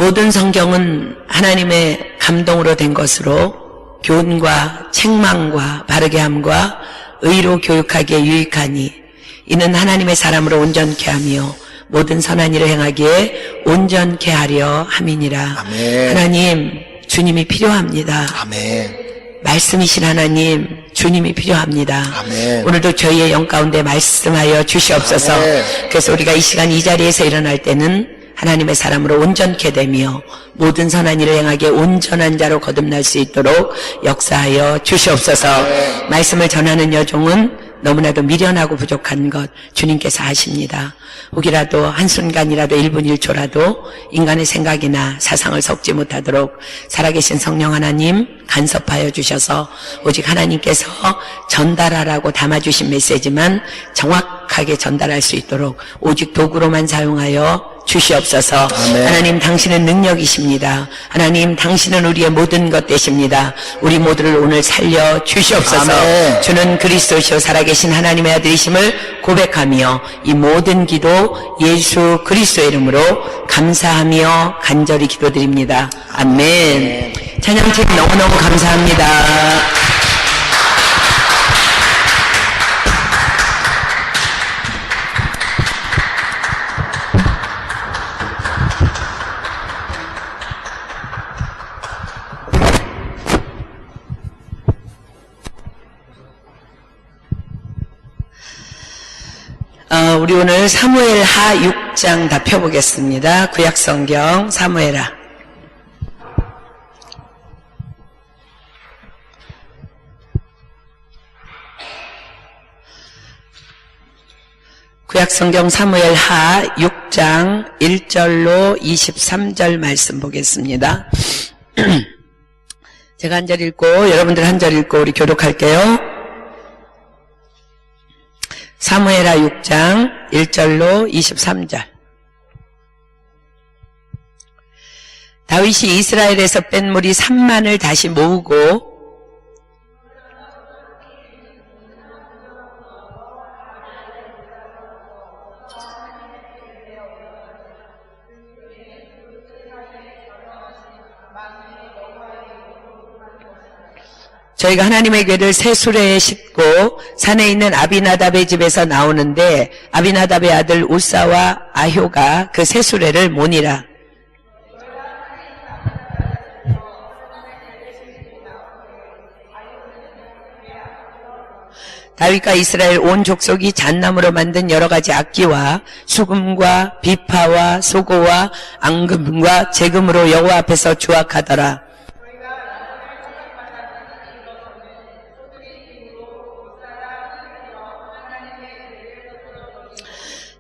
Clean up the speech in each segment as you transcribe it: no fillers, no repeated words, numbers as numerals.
모든 성경은 하나님의 감동으로 된 것으로 교훈과 책망과 바르게 함과 의로 교육하기에 유익하니 이는 하나님의 사람으로 온전케 하며 모든 선한 일을 행하기에 온전케 하려 함이니라. 아멘. 하나님, 주님이 필요합니다. 아멘. 말씀이신 하나님, 주님이 필요합니다. 아멘. 오늘도 저희의 영 가운데 말씀하여 주시옵소서. 아멘. 그래서 우리가 이 시간 이 자리에서 일어날 때는 하나님의 사람으로 온전케 되며 모든 선한 일을 행하기에 온전한 자로 거듭날 수 있도록 역사하여 주시옵소서. 아멘. 말씀을 전하는 여종은 너무나도 미련하고 부족한 것 주님께서 아십니다. 혹이라도 한순간이라도 1분 1초라도 인간의 생각이나 사상을 섞지 못하도록 살아계신 성령 하나님 간섭하여 주셔서 오직 하나님께서 전달하라고 담아주신 메시지만 정확하게 전달할 수 있도록 오직 도구로만 사용하여 주시옵소서. 아멘. 하나님, 당신은 능력이십니다. 하나님, 당신은 우리의 모든 것 되십니다. 우리 모두를 오늘 살려 주시옵소서. 아멘. 주는 그리스도시요 살아계신 하나님의 아들이심을 고백하며 이 모든 기도 예수 그리스도의 이름으로 감사하며 간절히 기도드립니다. 아멘. 찬양팀 너무너무 감사합니다. 우리 오늘 사무엘하 6장 다 펴보겠습니다. 구약성경 사무엘하. 구약성경 사무엘하 6장 1절로 23절 말씀 보겠습니다. 제가 한 절 읽고 여러분들 한 절 읽고 우리 교독할게요. 사무엘하 6장 1절로 23절. 다윗이 이스라엘에서 뺀 무리 3만을 다시 모으고 저희가 하나님의 궤를 새 수레에 싣고 산에 있는 아비나답의 집에서 나오는데 아비나답의 아들 우사와 아효가 그 새 수레를 모니라. 다윗과 이스라엘 온 족속이 잣나무로 만든 여러 가지 악기와 수금과 비파와 소고와 앙금과 재금으로 여호와 앞에서 주악하더라.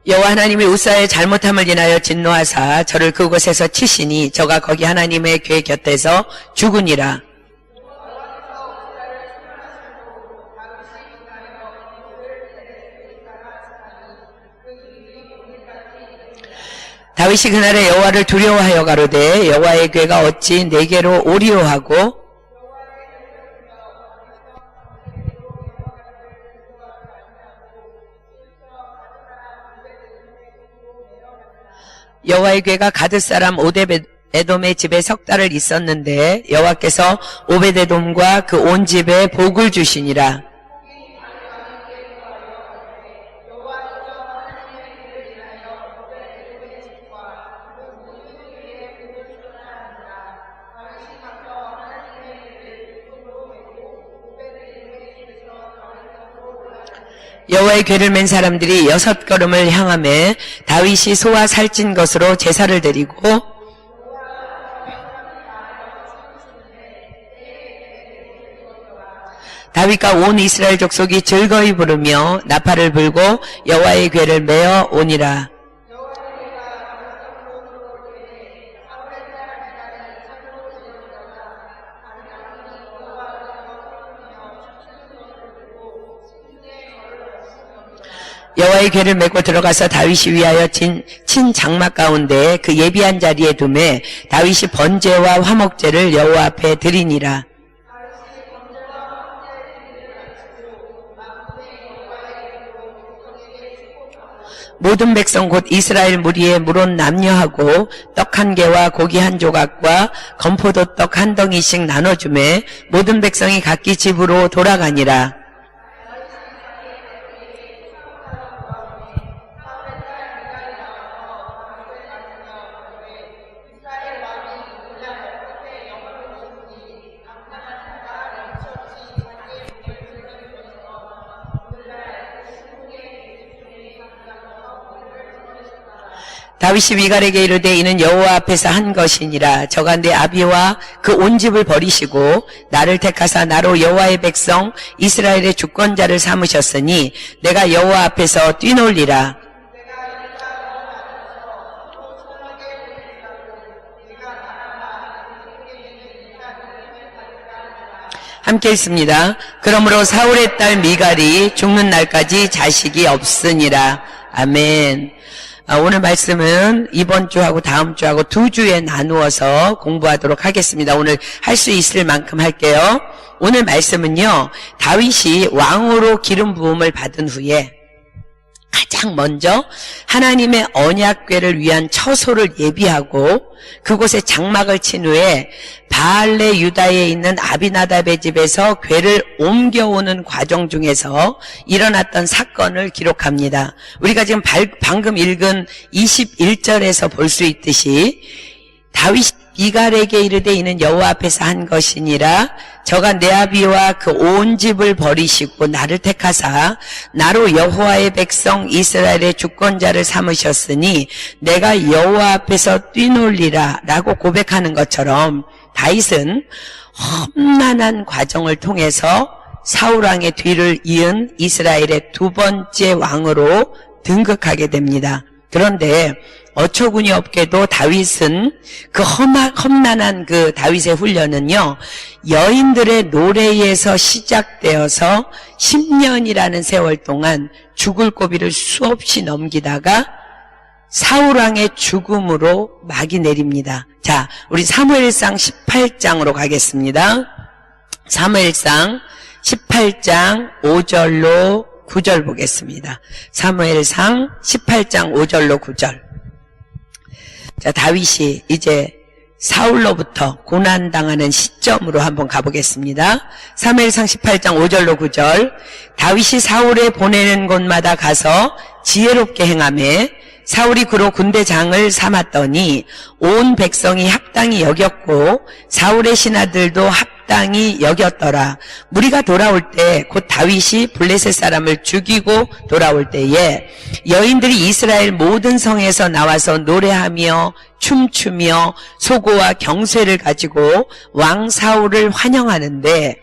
여호와 하나님이 우사의 잘못함을 인하여 진노하사 저를 그곳에서 치시니 저가 거기 하나님의 궤 곁에서 죽으니라. 다윗이 그날에 여호와를 두려워하여 가로되 여호와의 궤가 어찌 내게로 오리오 하고 여호와의 궤가 가드 사람 오벳에돔의 집에 석 달을 있었는데 여호와께서 오벳에돔과 그 온 집에 복을 주시니라. 여호와의 궤를 맨 사람들이 6걸음을 향하며 다윗이 소와 살찐 것으로 제사를 드리고 다윗과 온 이스라엘 족속이 즐거이 부르며 나팔을 불고 여호와의 궤를 메어 오니라. 여호와의 궤를 메고 들어가서 다윗이 위하여 친 장막 가운데 그 예비한 자리에 두매 다윗이 번제와 화목제를 여호와 앞에 드리니라. 모든 백성 곧 이스라엘 무리에 물은 남녀하고 떡 한 개와 고기 한 조각과 건포도 떡 한 덩이씩 나눠주매 모든 백성이 각기 집으로 돌아가니라. 다윗이 미갈에게 이르되 이는 여호와 앞에서 한 것이니라. 저가 내 아비와 그 온 집을 버리시고 나를 택하사 나로 여호와의 백성 이스라엘의 주권자를 삼으셨으니 내가 여호와 앞에서 뛰놀리라. 함께 읽습니다. 그러므로 사울의 딸 미갈이 죽는 날까지 자식이 없으니라. 아멘. 오늘 말씀은 이번 주하고 다음 주하고 두 주에 나누어서 공부하도록 하겠습니다. 오늘 할 수 있을 만큼 할게요. 오늘 말씀은요, 다윗이 왕으로 기름 부음을 받은 후에 가장 먼저 하나님의 언약궤를 위한 처소를 예비하고 그곳에 장막을 친 후에 바알레 유다에 있는 아비나답의 집에서 궤를 옮겨오는 과정 중에서 일어났던 사건을 기록합니다. 우리가 지금 방금 읽은 21절에서 볼 수 있듯이 다윗이 미갈에게 이르되 이는 여호와 앞에서 한 것이니라. 저가 내 아비와 그 온 집을 버리시고 나를 택하사 나로 여호와의 백성 이스라엘의 주권자를 삼으셨으니 내가 여호와 앞에서 뛰놀리라 라고 고백하는 것처럼 다윗은 험난한 과정을 통해서 사울왕의 뒤를 이은 이스라엘의 두 번째 왕으로 등극하게 됩니다. 그런데 어처구니 없게도 다윗은 그 험난한 그 다윗의 훈련은요, 여인들의 노래에서 시작되어서 10년이라는 세월 동안 죽을 고비를 수없이 넘기다가 사울왕의 죽음으로 막이 내립니다. 자, 우리 사무엘상 18장으로 가겠습니다. 사무엘상 18장 5절로 9절 보겠습니다. 사무엘상 18장 5절로 9절. 자, 다윗이 이제 사울로부터 고난당하는 시점으로 한번 가보겠습니다. 사무엘상 18장 5절로 9절. 다윗이 사울에 보내는 곳마다 가서 지혜롭게 행하매 사울이 그로 군대장을 삼았더니 온 백성이 합당히 여겼고 사울의 신하들도 합당히 여겼더라. 무리가 돌아올 때 곧 다윗이 블레셋 사람을 죽이고 돌아올 때에 여인들이 이스라엘 모든 성에서 나와서 노래하며 춤추며 소고와 경쇠를 가지고 왕 사울을 환영하는데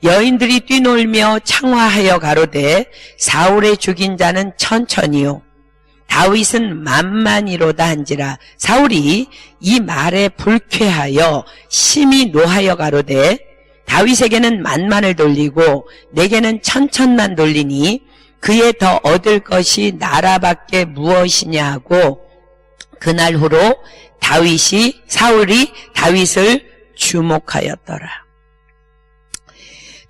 여인들이 뛰놀며 창화하여 가로되 사울의 죽인 자는 천천히요 다윗은 만만이로다 한지라. 사울이 이 말에 불쾌하여 심히 노하여 가로되 다윗에게는 만만을 돌리고 내게는 천천만 돌리니 그에 더 얻을 것이 나라밖에 무엇이냐 하고 그날 후로 사울이 다윗을 주목하였더라.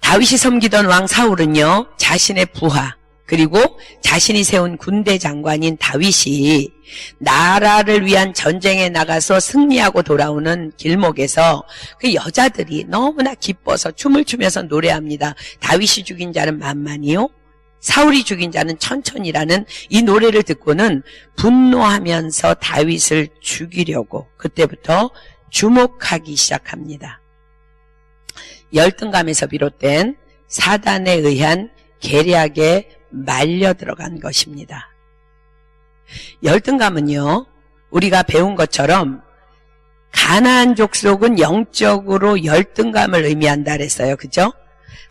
다윗이 섬기던 왕 사울은요, 자신의 부하 그리고 자신이 세운 군대 장관인 다윗이 나라를 위한 전쟁에 나가서 승리하고 돌아오는 길목에서 그 여자들이 너무나 기뻐서 춤을 추면서 노래합니다. 다윗이 죽인 자는 만만이요 사울이 죽인 자는 천천히라는 이 노래를 듣고는 분노하면서 다윗을 죽이려고 그때부터 주목하기 시작합니다. 열등감에서 비롯된 사단에 의한 계략에 말려 들어간 것입니다. 열등감은요, 우리가 배운 것처럼 가나안 족속은 영적으로 열등감을 의미한다 그랬어요. 그죠?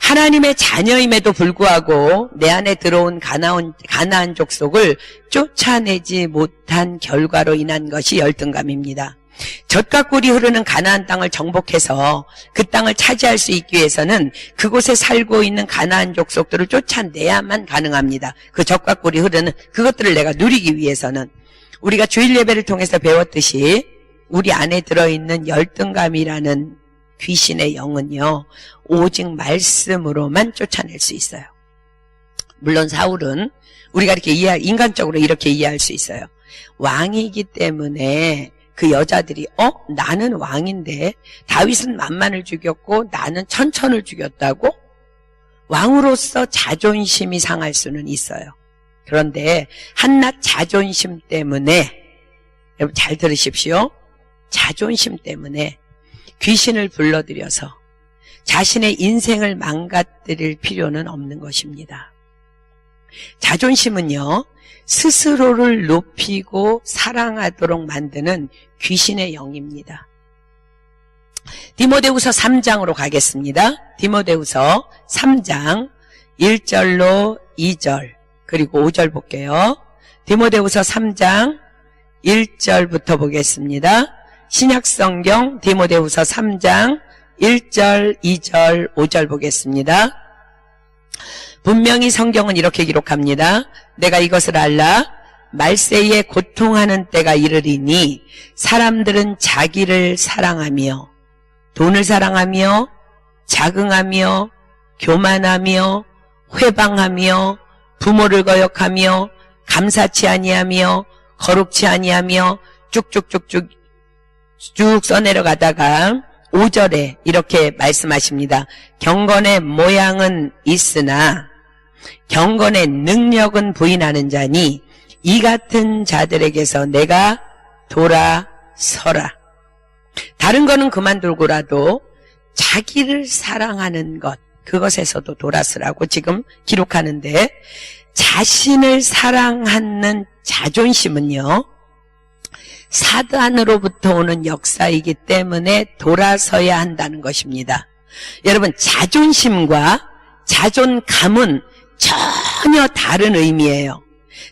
하나님의 자녀임에도 불구하고 내 안에 들어온 가나안 족속을 쫓아내지 못한 결과로 인한 것이 열등감입니다. 젖과 꿀이 흐르는 가나안 땅을 정복해서 그 땅을 차지할 수 있기 위해서는 그곳에 살고 있는 가나안 족속들을 쫓아내야만 가능합니다. 그 젖과 꿀이 흐르는 그것들을 내가 누리기 위해서는 우리가 주일 예배를 통해서 배웠듯이 우리 안에 들어있는 열등감이라는 귀신의 영은요, 오직 말씀으로만 쫓아낼 수 있어요. 물론 사울은 우리가 이렇게 인간적으로 이렇게 이해할 수 있어요. 왕이기 때문에 그 여자들이 나는 왕인데 다윗은 만만을 죽였고 나는 천천을 죽였다고? 왕으로서 자존심이 상할 수는 있어요. 그런데 한낱 자존심 때문에, 여러분 잘 들으십시오. 자존심 때문에 귀신을 불러들여서 자신의 인생을 망가뜨릴 필요는 없는 것입니다. 자존심은요, 스스로를 높이고 사랑하도록 만드는 귀신의 영입니다. 디모데후서 3장으로 가겠습니다. 디모데후서 3장 1절로 2절 그리고 5절 볼게요. 디모데후서 3장 1절부터 보겠습니다. 신약성경 디모데후서 3장 1절, 2절, 5절 보겠습니다. 분명히 성경은 이렇게 기록합니다. 내가 이것을 알라. 말세에 고통하는 때가 이르리니 사람들은 자기를 사랑하며 돈을 사랑하며 자긍하며 교만하며 회방하며 부모를 거역하며 감사치 아니하며 거룩치 아니하며 쭉쭉쭉쭉 쭉 써내려가다가 5절에 이렇게 말씀하십니다. 경건의 모양은 있으나 경건의 능력은 부인하는 자니 이 같은 자들에게서 내가 돌아서라. 다른 거는 그만두고라도 자기를 사랑하는 것, 그것에서도 돌아서라고 지금 기록하는데, 자신을 사랑하는 자존심은요, 사단으로부터 오는 역사이기 때문에 돌아서야 한다는 것입니다. 여러분, 자존심과 자존감은 전혀 다른 의미예요.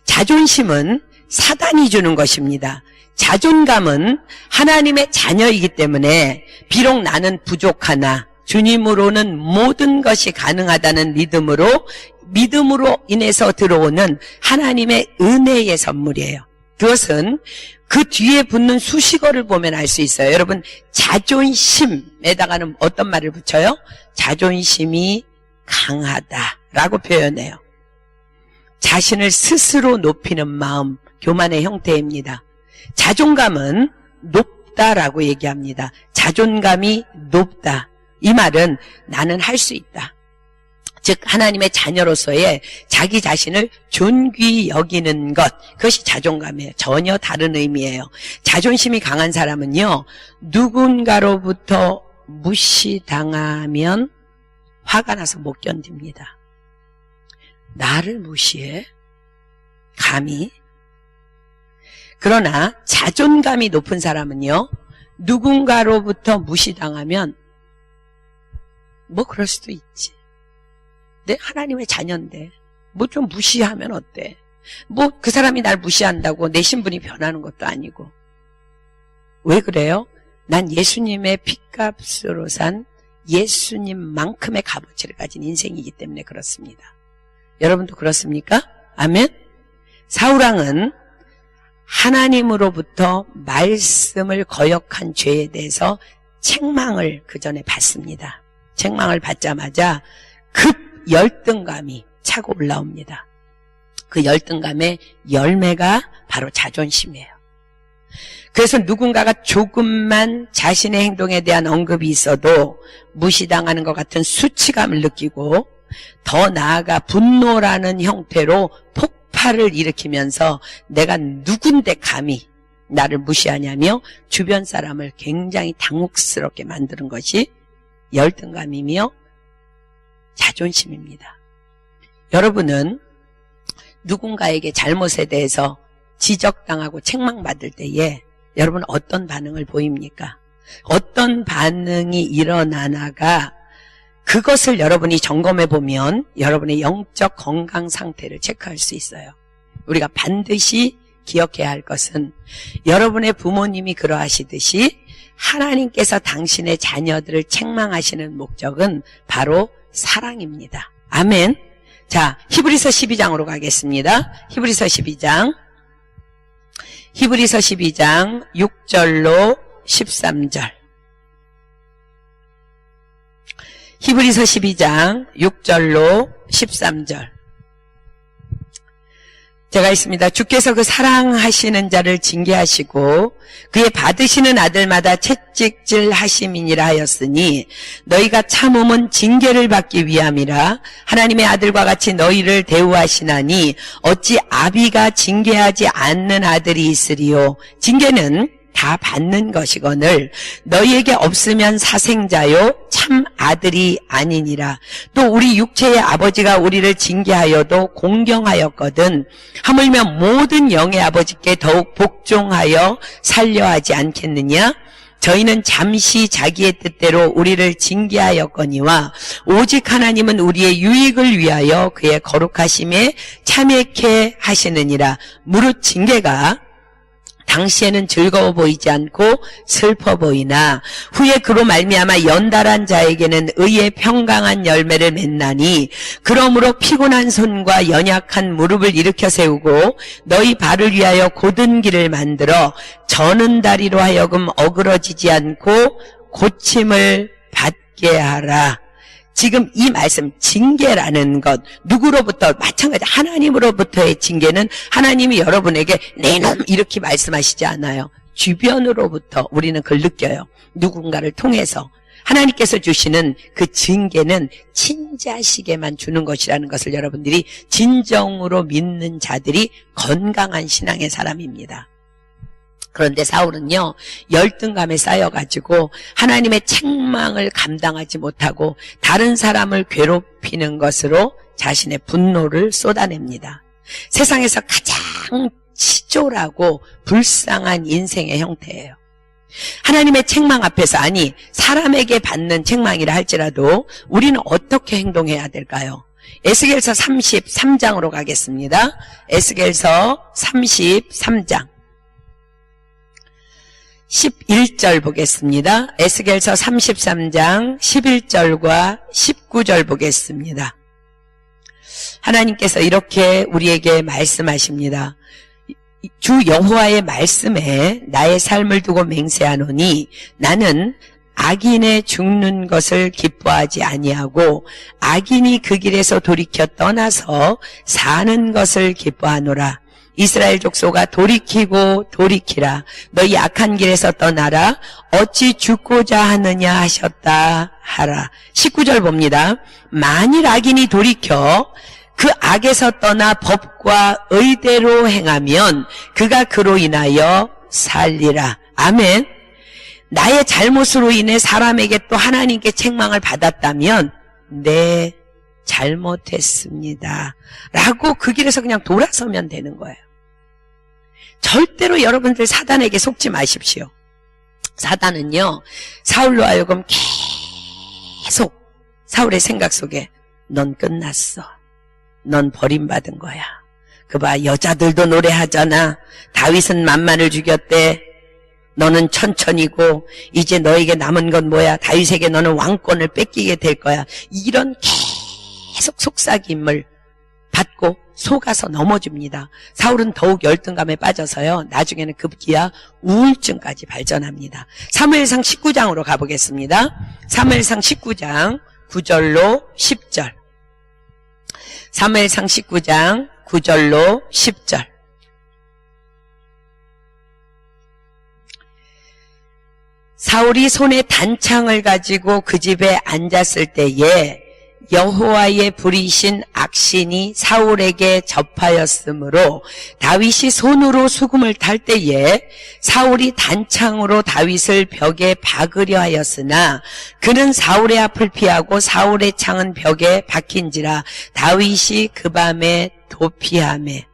자존심은 사단이 주는 것입니다. 자존감은 하나님의 자녀이기 때문에 비록 나는 부족하나 주님으로는 모든 것이 가능하다는 믿음으로 인해서 들어오는 하나님의 은혜의 선물이에요. 그것은 그 뒤에 붙는 수식어를 보면 알 수 있어요. 여러분, 자존심에다가는 어떤 말을 붙여요? 자존심이 강하다라고 표현해요. 자신을 스스로 높이는 마음, 교만의 형태입니다. 자존감은 높다라고 얘기합니다. 자존감이 높다. 이 말은 나는 할 수 있다. 즉 하나님의 자녀로서의 자기 자신을 존귀 여기는 것, 그것이 자존감이에요. 전혀 다른 의미예요. 자존심이 강한 사람은요, 누군가로부터 무시당하면 화가 나서 못 견딥니다. 나를 무시해? 감히? 그러나 자존감이 높은 사람은요, 누군가로부터 무시당하면 뭐 그럴 수도 있지. 내 하나님의 자녀인데 뭐 좀 무시하면 어때? 뭐 그 사람이 날 무시한다고 내 신분이 변하는 것도 아니고. 왜 그래요? 난 예수님의 핏값으로 산 예수님만큼의 값어치를 가진 인생이기 때문에 그렇습니다. 여러분도 그렇습니까? 아멘? 사울왕은 하나님으로부터 말씀을 거역한 죄에 대해서 책망을 그 전에 받습니다. 책망을 받자마자 급 열등감이 차고 올라옵니다. 그 열등감의 열매가 바로 자존심이에요. 그래서 누군가가 조금만 자신의 행동에 대한 언급이 있어도 무시당하는 것 같은 수치감을 느끼고, 더 나아가 분노라는 형태로 폭발을 일으키면서 내가 누군데 감히 나를 무시하냐며 주변 사람을 굉장히 당혹스럽게 만드는 것이 열등감이며 자존심입니다. 여러분은 누군가에게 잘못에 대해서 지적당하고 책망받을 때에 여러분 어떤 반응을 보입니까? 어떤 반응이 일어나나가 그것을 여러분이 점검해 보면 여러분의 영적 건강 상태를 체크할 수 있어요. 우리가 반드시 기억해야 할 것은 여러분의 부모님이 그러하시듯이 하나님께서 당신의 자녀들을 책망하시는 목적은 바로 사랑입니다. 아멘. 자, 히브리서 12장으로 가겠습니다. 히브리서 12장 6절로 13절. 히브리서 12장 6절로 13절. 제가 있습니다. 주께서 그 사랑하시는 자를 징계하시고 그의 받으시는 아들마다 채찍질 하심이니라 하였으니 너희가 참음은 징계를 받기 위함이라. 하나님의 아들과 같이 너희를 대우하시나니 어찌 아비가 징계하지 않는 아들이 있으리요. 징계는 다 받는 것이거늘 너희에게 없으면 사생자요 참 아들이 아니니라. 또 우리 육체의 아버지가 우리를 징계하여도 공경하였거든 하물며 모든 영의 아버지께 더욱 복종하여 살려하지 않겠느냐. 저희는 잠시 자기의 뜻대로 우리를 징계하였거니와 오직 하나님은 우리의 유익을 위하여 그의 거룩하심에 참여케 하시느니라. 무릇 징계가 당시에는 즐거워 보이지 않고 슬퍼 보이나 후에 그로 말미암아 연달한 자에게는 의의 평강한 열매를 맺나니 그러므로 피곤한 손과 연약한 무릎을 일으켜 세우고 너희 발을 위하여 곧은 길을 만들어 저는 다리로 하여금 어그러지지 않고 고침을 받게 하라. 지금 이 말씀 징계라는 것 누구로부터 마찬가지 하나님으로부터의 징계는 하나님이 여러분에게 내 놈 이렇게 말씀하시지 않아요. 주변으로부터 우리는 그걸 느껴요. 누군가를 통해서 하나님께서 주시는 그 징계는 친자식에만 주는 것이라는 것을 여러분들이 진정으로 믿는 자들이 건강한 신앙의 사람입니다. 그런데 사울은요 열등감에 쌓여가지고 하나님의 책망을 감당하지 못하고 다른 사람을 괴롭히는 것으로 자신의 분노를 쏟아냅니다. 세상에서 가장 치졸하고 불쌍한 인생의 형태예요. 하나님의 책망 앞에서 아니 사람에게 받는 책망이라 할지라도 우리는 어떻게 행동해야 될까요? 에스겔서 33장으로 가겠습니다. 에스겔서 33장 11절 보겠습니다. 에스겔서 33장 11절과 19절 보겠습니다. 하나님께서 이렇게 우리에게 말씀하십니다. 주 여호와의 말씀에 나의 삶을 두고 맹세하노니 나는 악인의 죽는 것을 기뻐하지 아니하고 악인이 그 길에서 돌이켜 떠나서 사는 것을 기뻐하노라. 이스라엘 족속아 돌이키고 돌이키라. 너희 악한 길에서 떠나라. 어찌 죽고자 하느냐 하셨다 하라. 19절 봅니다. 만일 악인이 돌이켜 그 악에서 떠나 법과 의대로 행하면 그가 그로 인하여 살리라. 아멘. 나의 잘못으로 인해 사람에게 또 하나님께 책망을 받았다면 네 잘못했습니다 라고 그 길에서 그냥 돌아서면 되는 거예요. 절대로 여러분들 사단에게 속지 마십시오. 사단은요 사울로 하여금 계속 사울의 생각 속에 넌 끝났어. 넌 버림받은 거야. 그봐 여자들도 노래하잖아. 다윗은 만만을 죽였대. 너는 천천히고 이제 너에게 남은 건 뭐야. 다윗에게 너는 왕권을 뺏기게 될 거야. 이런 계속 속삭임을 받고 속아서 넘어집니다. 사울은 더욱 열등감에 빠져서요 나중에는 급기야 우울증까지 발전합니다. 사무엘상 19장으로 가보겠습니다. 사무엘상 19장 9절로 10절. 사무엘상 19장 9절로 10절. 사울이 손에 단창을 가지고 그 집에 앉았을 때에 여호와의 불이신 악신이 사울에게 접하였으므로 다윗이 손으로 수금을 탈 때에 사울이 단창으로 다윗을 벽에 박으려 하였으나 그는 사울의 앞을 피하고 사울의 창은 벽에 박힌지라 다윗이 그 밤에 도피하매.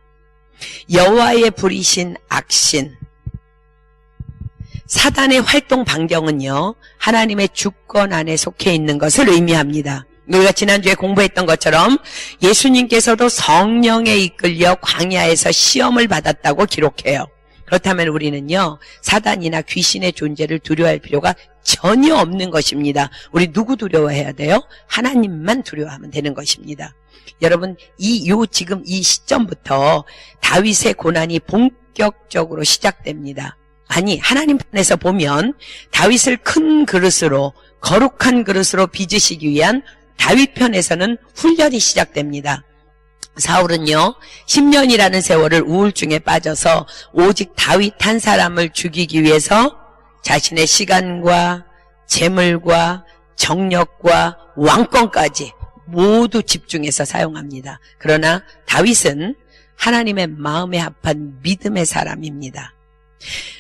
여호와의 불이신 악신, 사단의 활동 반경은요 하나님의 주권 안에 속해 있는 것을 의미합니다. 우리가 지난주에 공부했던 것처럼 예수님께서도 성령에 이끌려 광야에서 시험을 받았다고 기록해요. 그렇다면 우리는요 사단이나 귀신의 존재를 두려워할 필요가 전혀 없는 것입니다. 우리 누구 두려워해야 돼요? 하나님만 두려워하면 되는 것입니다. 여러분 지금 이 시점부터 다윗의 고난이 본격적으로 시작됩니다. 아니 하나님 편에서 보면 다윗을 큰 그릇으로 거룩한 그릇으로 빚으시기 위한 다윗 편에서는 훈련이 시작됩니다. 사울은요 10년이라는 세월을 우울증에 빠져서 오직 다윗 한 사람을 죽이기 위해서 자신의 시간과 재물과 정력과 왕권까지 모두 집중해서 사용합니다. 그러나 다윗은 하나님의 마음에 합한 믿음의 사람입니다.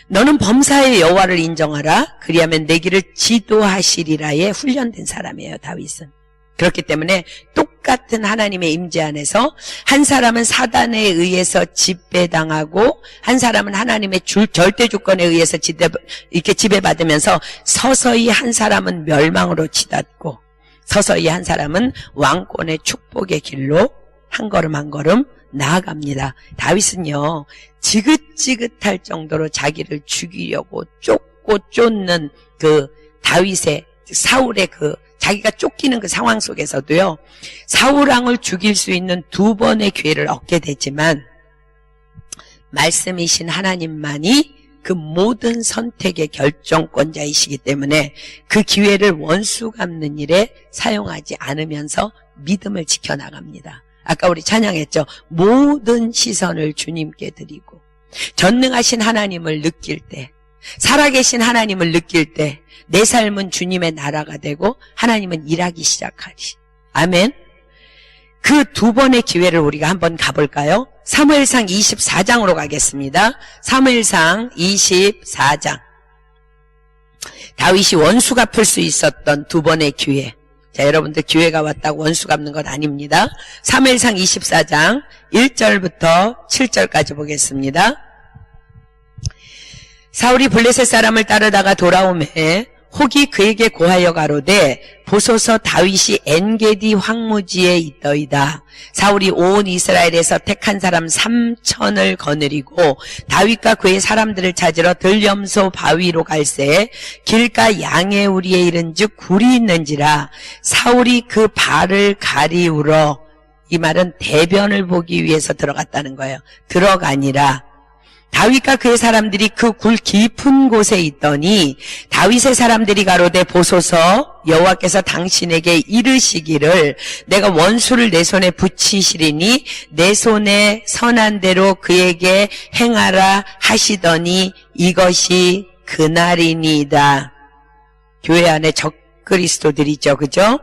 너는 범사의 여호와를 인정하라. 그리하면 내 길을 지도하시리라에 훈련된 사람이에요. 다윗은. 그렇기 때문에 똑같은 하나님의 임재 안에서 한 사람은 사단에 의해서 집배당하고 한 사람은 하나님의 절대 주권에 의해서 이렇게 지배받으면서 서서히 한 사람은 멸망으로 치닫고 서서히 한 사람은 왕권의 축복의 길로 한 걸음 한 걸음 나아갑니다. 다윗은요 지긋지긋할 정도로 자기를 죽이려고 쫓고 쫓는 그 다윗의 사울의 그 자기가 쫓기는 그 상황 속에서도요 사울 왕을 죽일 수 있는 두 번의 기회를 얻게 되지만 말씀이신 하나님만이 그 모든 선택의 결정권자이시기 때문에 그 기회를 원수 갚는 일에 사용하지 않으면서 믿음을 지켜나갑니다. 아까 우리 찬양했죠. 모든 시선을 주님께 드리고 전능하신 하나님을 느낄 때 살아계신 하나님을 느낄 때 내 삶은 주님의 나라가 되고 하나님은 일하기 시작하리. 아멘. 그 두 번의 기회를 우리가 한번 가볼까요? 사무엘상 24장으로 가겠습니다. 사무엘상 24장. 다윗이 원수 갚을 수 있었던 두 번의 기회. 자, 여러분들 기회가 왔다고 원수 갚는 건 아닙니다. 사무엘상 24장 1절부터 7절까지 보겠습니다. 사울이 블레셋 사람을 따르다가 돌아오매 혹이 그에게 고하여 가로되 보소서 다윗이 엔게디 황무지에 있더이다. 사울이 온 이스라엘에서 택한 사람 3,000을 거느리고 다윗과 그의 사람들을 찾으러 들염소 바위로 갈새 길가 양의 우리에 이른즉 굴이 있는지라. 사울이 그 발을 가리우러, 이 말은 대변을 보기 위해서 들어갔다는 거예요. 들어가니라. 다윗과 그의 사람들이 그 굴 깊은 곳에 있더니 다윗의 사람들이 가로되 보소서 여호와께서 당신에게 이르시기를 내가 원수를 내 손에 붙이시리니 내 손에 선한 대로 그에게 행하라 하시더니 이것이 그날이니이다. 교회 안에 적그리스도들이 있죠. 그죠?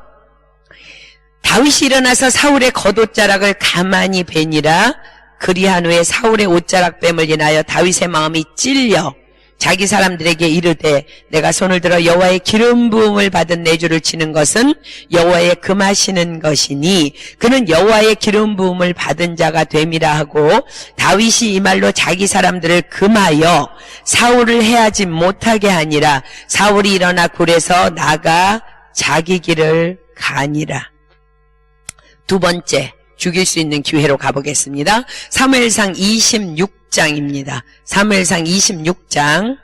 다윗이 일어나서 사울의 겉옷자락을 가만히 베니라. 그리한 후에 사울의 옷자락 뱀을 인하여 다윗의 마음이 찔려 자기 사람들에게 이르되 내가 손을 들어 여호와의 기름 부음을 받은 내 주를 치는 것은 여호와의 금하시는 것이니 그는 여호와의 기름 부음을 받은 자가 됨이라 하고 다윗이 이 말로 자기 사람들을 금하여 사울을 해하지 못하게 하니라. 사울이 일어나 굴에서 나가 자기 길을 가니라. 두 번째 죽일 수 있는 기회로 가보겠습니다. 사무엘상 26장입니다. 사무엘상 26장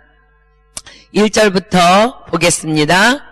1절부터 보겠습니다.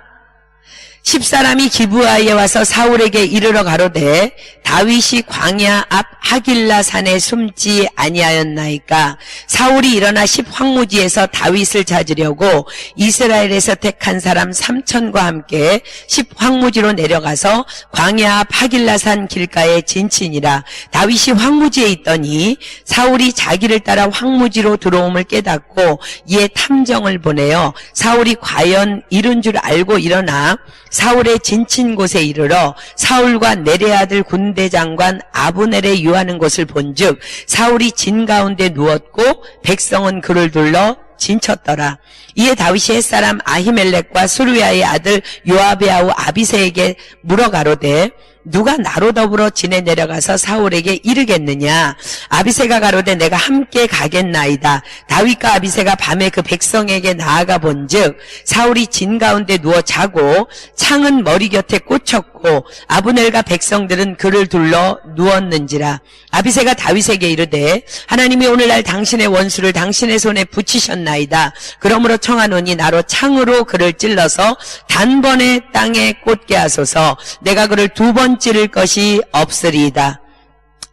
10사람이 기브아에 와서 사울에게 이르러 가로되 다윗이 광야 앞 하길라 산에 숨지 아니하였나이까. 사울이 일어나 10황무지에서 다윗을 찾으려고 이스라엘에서 택한 사람 3,000과 함께 10황무지로 내려가서 광야 앞 하길라 산 길가에 진친이라. 다윗이 황무지에 있더니 사울이 자기를 따라 황무지로 들어옴을 깨닫고 이에 탐정을 보내어 사울이 과연 이른 줄 알고 일어나 사울의 진친 곳에 이르러 사울과 네레 아들 군대장관 아브넬의 유하는 곳을 본즉 사울이 진 가운데 누웠고 백성은 그를 둘러 진쳤더라. 이에 다윗이 햇사람 아히멜렉과 수르야의 아들 요압의 아우 아비새에게 물어가로되 누가 나로 더불어 진에 내려가서 사울에게 이르겠느냐. 아비새가 가로되 내가 함께 가겠나이다. 다윗과 아비새가 밤에 그 백성에게 나아가 본즉 사울이 진 가운데 누워 자고 창은 머리 곁에 꽂혔고 아브넬과 백성들은 그를 둘러 누웠는지라. 아비새가 다윗에게 이르되 하나님이 오늘날 당신의 원수를 당신의 손에 붙이셨나이다. 그러므로 청하노니 나로 창으로 그를 찔러서 단번에 땅에 꽂게 하소서. 내가 그를 두 번 찌를 것이 없으리이다.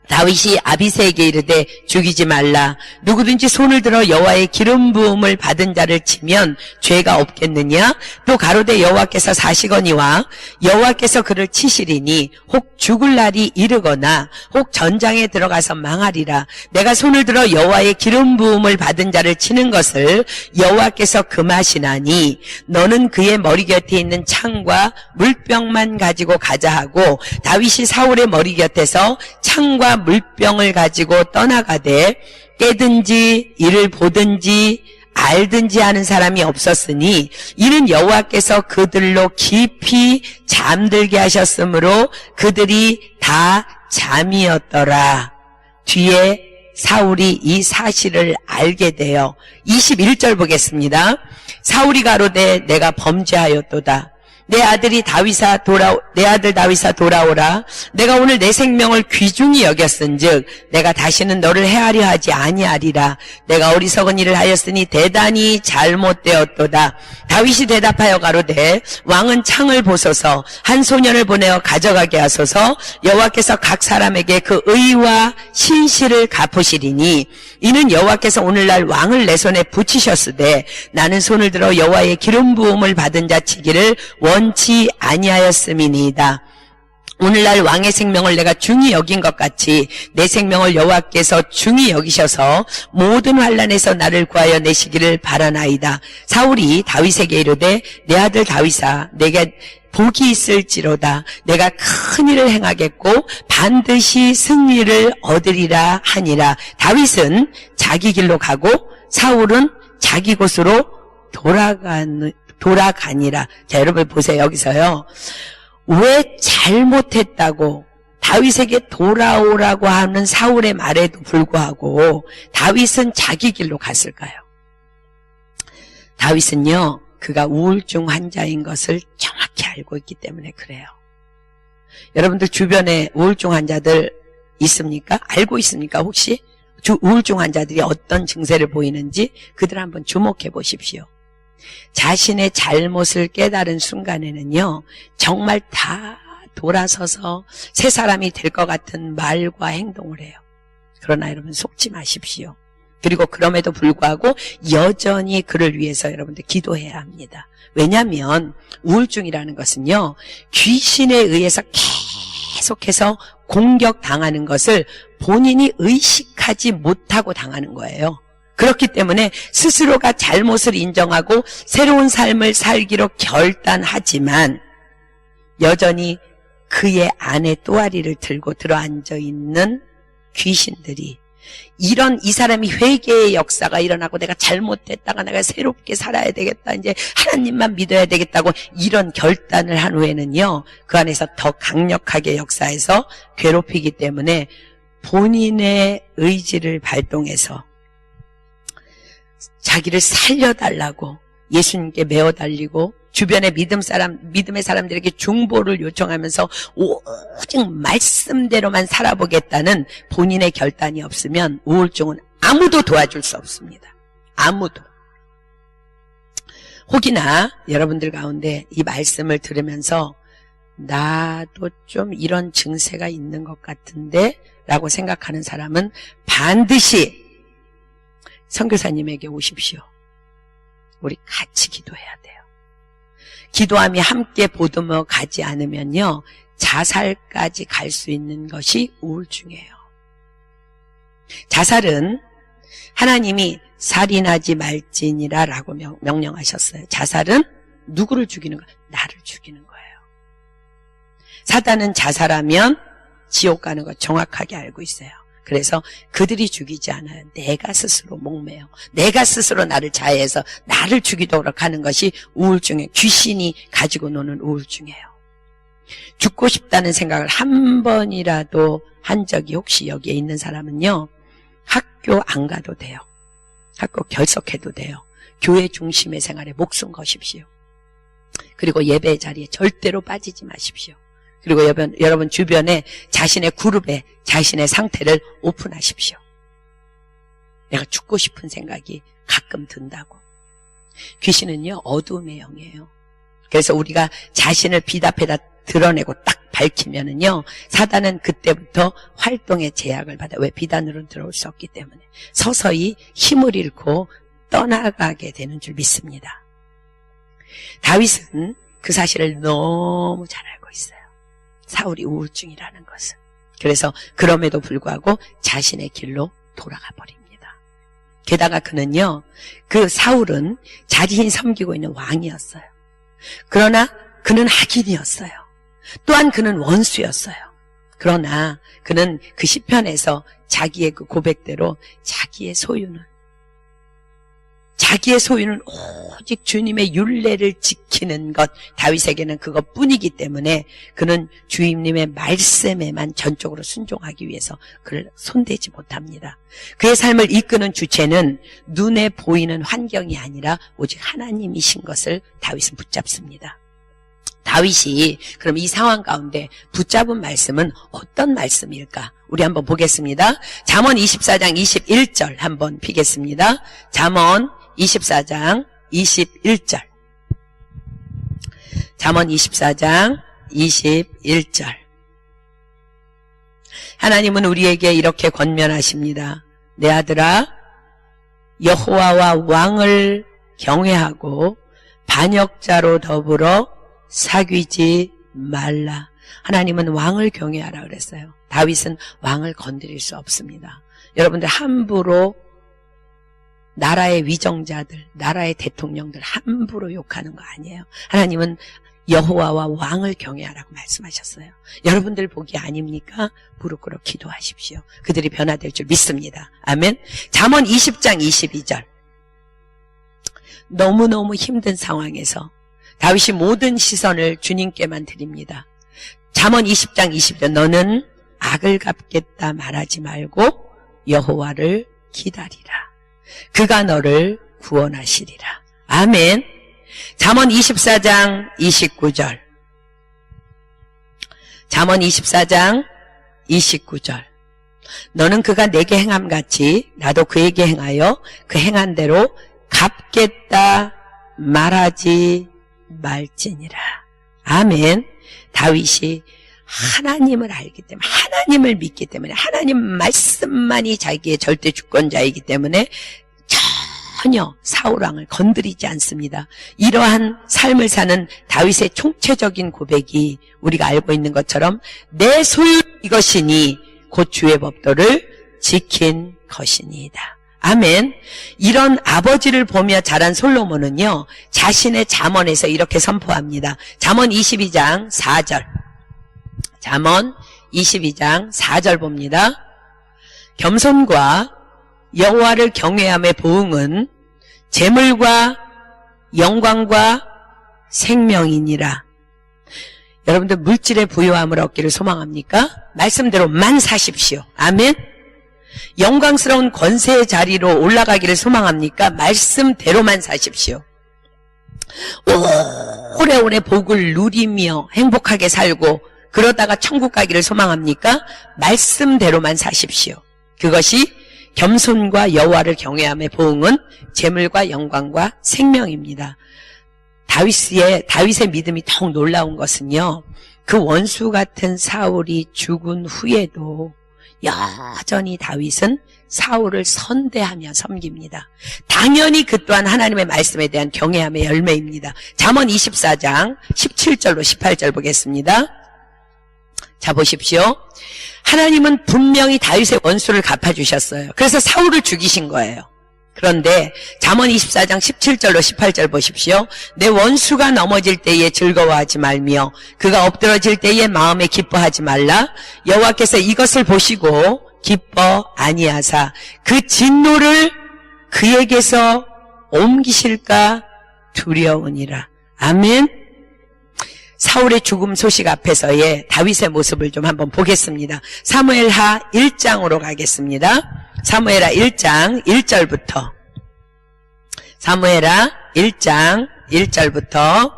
다윗이 아비새에게 이르되 죽이지 말라. 누구든지 손을 들어 여호와의 기름 부음을 받은 자를 치면 죄가 없겠느냐? 또 가로되 여호와께서 사시거니와 여호와께서 그를 치시리니 혹 죽을 날이 이르거나 혹 전장에 들어가서 망하리라. 내가 손을 들어 여호와의 기름 부음을 받은 자를 치는 것을 여호와께서 금하시나니 너는 그의 머리 곁에 있는 창과 물병만 가지고 가자 하고, 다윗이 사울의 머리 곁에서 창과 물병을 가지고 떠나가되 깨든지 이를 보든지 알든지 하는 사람이 없었으니 이는 여호와께서 그들로 깊이 잠들게 하셨으므로 그들이 다 잠이었더라. 뒤에 사울이 이 사실을 알게 되어 21절 보겠습니다. 사울이 가로되 내가 범죄하였도다. 내 아들 다윗아 돌아오라. 내가 오늘 내 생명을 귀중히 여겼은즉 내가 다시는 너를 해하려 하지 아니하리라. 내가 어리석은 일을 하였으니 대단히 잘못되었도다. 다윗이 대답하여 가로되 왕은 창을 보소서. 한 소년을 보내어 가져가게 하소서. 여호와께서 각 사람에게 그 의와 신실을 갚으시리니 이는 여호와께서 오늘날 왕을 내 손에 붙이셨으되 나는 손을 들어 여호와의 기름 부음을 받은 자 치기를 원치 아니하였음이니이다. 오늘날 왕의 생명을 내가 중히 여긴 것 같이 내 생명을 여호와께서 중히 여기셔서 모든 환난에서 나를 구하여 내시기를 바라나이다. 사울이 다윗에게 이르되 내 아들 다윗아 내게 복이 있을지로다. 내가 큰 일을 행하겠고 반드시 승리를 얻으리라 하니라. 다윗은 자기 길로 가고 사울은 자기 곳으로 돌아가니라. 자, 여러분 보세요. 여기서요. 왜 잘못했다고 다윗에게 돌아오라고 하는 사울의 말에도 불구하고 다윗은 자기 길로 갔을까요? 다윗은요, 그가 우울증 환자인 것을 정확히 알고 있기 때문에 그래요. 여러분들 주변에 우울증 환자들 있습니까? 알고 있습니까? 혹시 우울증 환자들이 어떤 증세를 보이는지 그들 한번 주목해 보십시오. 자신의 잘못을 깨달은 순간에는요, 정말 다 돌아서서 새 사람이 될 것 같은 말과 행동을 해요. 그러나 여러분 속지 마십시오. 그리고 그럼에도 불구하고 여전히 그를 위해서 여러분들 기도해야 합니다. 왜냐하면 우울증이라는 것은요, 귀신에 의해서 계속해서 공격당하는 것을 본인이 의식하지 못하고 당하는 거예요. 그렇기 때문에 스스로가 잘못을 인정하고 새로운 삶을 살기로 결단하지만 여전히 그의 안에 또아리를 들고 들어앉아 있는 귀신들이 이 사람이 회개의 역사가 일어나고 내가 잘못했다가 내가 새롭게 살아야 되겠다, 이제 하나님만 믿어야 되겠다고 이런 결단을 한 후에는요, 그 안에서 더 강력하게 역사해서 괴롭히기 때문에 본인의 의지를 발동해서 자기를 살려달라고 예수님께 메어 달리고 주변의 믿음의 사람들에게 중보를 요청하면서 오직 말씀대로만 살아보겠다는 본인의 결단이 없으면 우울증은 아무도 도와줄 수 없습니다. 아무도. 혹이나 여러분들 가운데 이 말씀을 들으면서 나도 좀 이런 증세가 있는 것 같은데 라고 생각하는 사람은 반드시 선교사님에게 오십시오. 우리 같이 기도해야 돼요. 기도함이 함께 보듬어 가지 않으면요, 자살까지 갈 수 있는 것이 우울증이에요. 자살은 하나님이 살인하지 말지니라 라고 명령하셨어요. 자살은 누구를 죽이는 거예요? 나를 죽이는 거예요. 사단은 자살하면 지옥 가는 거 정확하게 알고 있어요. 그래서 그들이 죽이지 않아요. 내가 스스로 목매어 내가 스스로 나를 자해해서 나를 죽이도록 하는 것이 우울증이에요. 귀신이 가지고 노는 우울증이에요. 죽고 싶다는 생각을 한 번이라도 한 적이 혹시 여기에 있는 사람은요, 학교 안 가도 돼요. 학교 결석해도 돼요. 교회 중심의 생활에 목숨 거십시오. 그리고 예배 자리에 절대로 빠지지 마십시오. 그리고 여러분 주변에 자신의 그룹에 자신의 상태를 오픈하십시오. 내가 죽고 싶은 생각이 가끔 든다고. 귀신은요, 어두움의 영이에요. 그래서 우리가 자신을 빛 앞에다 드러내고 딱 밝히면은요, 사단은 그때부터 활동의 제약을 받아. 왜? 비단으로 들어올 수 없기 때문에. 서서히 힘을 잃고 떠나가게 되는 줄 믿습니다. 다윗은 그 사실을 너무 잘 알고 있어요. 사울이 우울증이라는 것을. 그래서 그럼에도 불구하고 자신의 길로 돌아가 버립니다. 게다가 그는요, 그 사울은 자신이 섬기고 있는 왕이었어요. 그러나 그는 악인이었어요. 또한 그는 원수였어요. 그러나 그는 그 시편에서 자기의 그 고백대로 자기의 소유는 오직 주님의 율례를 지키는 것, 다윗에게는 그것뿐이기 때문에 그는 주님의 말씀에만 전적으로 순종하기 위해서 그를 손대지 못합니다. 그의 삶을 이끄는 주체는 눈에 보이는 환경이 아니라 오직 하나님이신 것을 다윗은 붙잡습니다. 다윗이 그럼 이 상황 가운데 붙잡은 말씀은 어떤 말씀일까? 우리 한번 보겠습니다. 잠언 24장 21절 한번 피겠습니다. 잠언 24장 21절. 잠언 24장 21절. 하나님은 우리에게 이렇게 권면하십니다. 내 아들아, 여호와와 왕을 경외하고 반역자로 더불어 사귀지 말라. 하나님은 왕을 경외하라 그랬어요. 다윗은 왕을 건드릴 수 없습니다. 여러분들 함부로 나라의 위정자들, 나라의 대통령들 함부로 욕하는 거 아니에요. 하나님은 여호와와 왕을 경외하라고 말씀하셨어요. 여러분들 복이 아닙니까? 무릎 꿇어 기도하십시오. 그들이 변화될 줄 믿습니다. 아멘. 잠언 20장 22절. 너무너무 힘든 상황에서 다윗이 모든 시선을 주님께만 드립니다. 잠언 20장 22절. 너는 악을 갚겠다 말하지 말고 여호와를 기다리라. 그가 너를 구원하시리라. 아멘. 잠언 24장 29절. 잠언 24장 29절. 너는 그가 내게 행함같이 나도 그에게 행하여 그 행한 대로 갚겠다 말하지 말지니라. 아멘. 다윗이 하나님을 알기 때문에, 하나님을 믿기 때문에, 하나님 말씀만이 자기의 절대 주권자이기 때문에 전혀 사울왕을 건드리지 않습니다. 이러한 삶을 사는 다윗의 총체적인 고백이 우리가 알고 있는 것처럼 내 소유 이것이니 곧 주의 법도를 지킨 것이니이다. 아멘. 이런 아버지를 보며 자란 솔로몬은요, 자신의 잠언에서 이렇게 선포합니다. 잠언 22장 4절. 잠언 22장 4절 봅니다. 겸손과 여호와를 경외함의 보응은 재물과 영광과 생명이니라. 여러분들 물질의 부요함을 얻기를 소망합니까? 말씀대로만 사십시오. 아멘. 영광스러운 권세의 자리로 올라가기를 소망합니까? 말씀대로만 사십시오. 오래오래 복을 누리며 행복하게 살고 그러다가 천국 가기를 소망합니까? 말씀대로만 사십시오. 그것이 겸손과 여호와를 경외함의 보응은 재물과 영광과 생명입니다. 다윗의 믿음이 더욱 놀라운 것은요, 그 원수 같은 사울이 죽은 후에도 여전히 다윗은 사울을 선대하며 섬깁니다. 당연히 그 또한 하나님의 말씀에 대한 경외함의 열매입니다. 잠언 24장 17절로 18절 보겠습니다. 자, 보십시오. 하나님은 분명히 다윗의 원수를 갚아주셨어요. 그래서 사울을 죽이신 거예요. 그런데 잠언 24장 17절로 18절 보십시오. 내 원수가 넘어질 때에 즐거워하지 말며 그가 엎드러질 때에 마음에 기뻐하지 말라. 여호와께서 이것을 보시고 기뻐 아니하사 그 진노를 그에게서 옮기실까 두려우니라. 아멘. 사울의 죽음 소식 앞에서의 다윗의 모습을 좀 한번 보겠습니다. 사무엘하 1장으로 가겠습니다. 사무엘하 1장 1절부터. 사무엘하 1장 1절부터.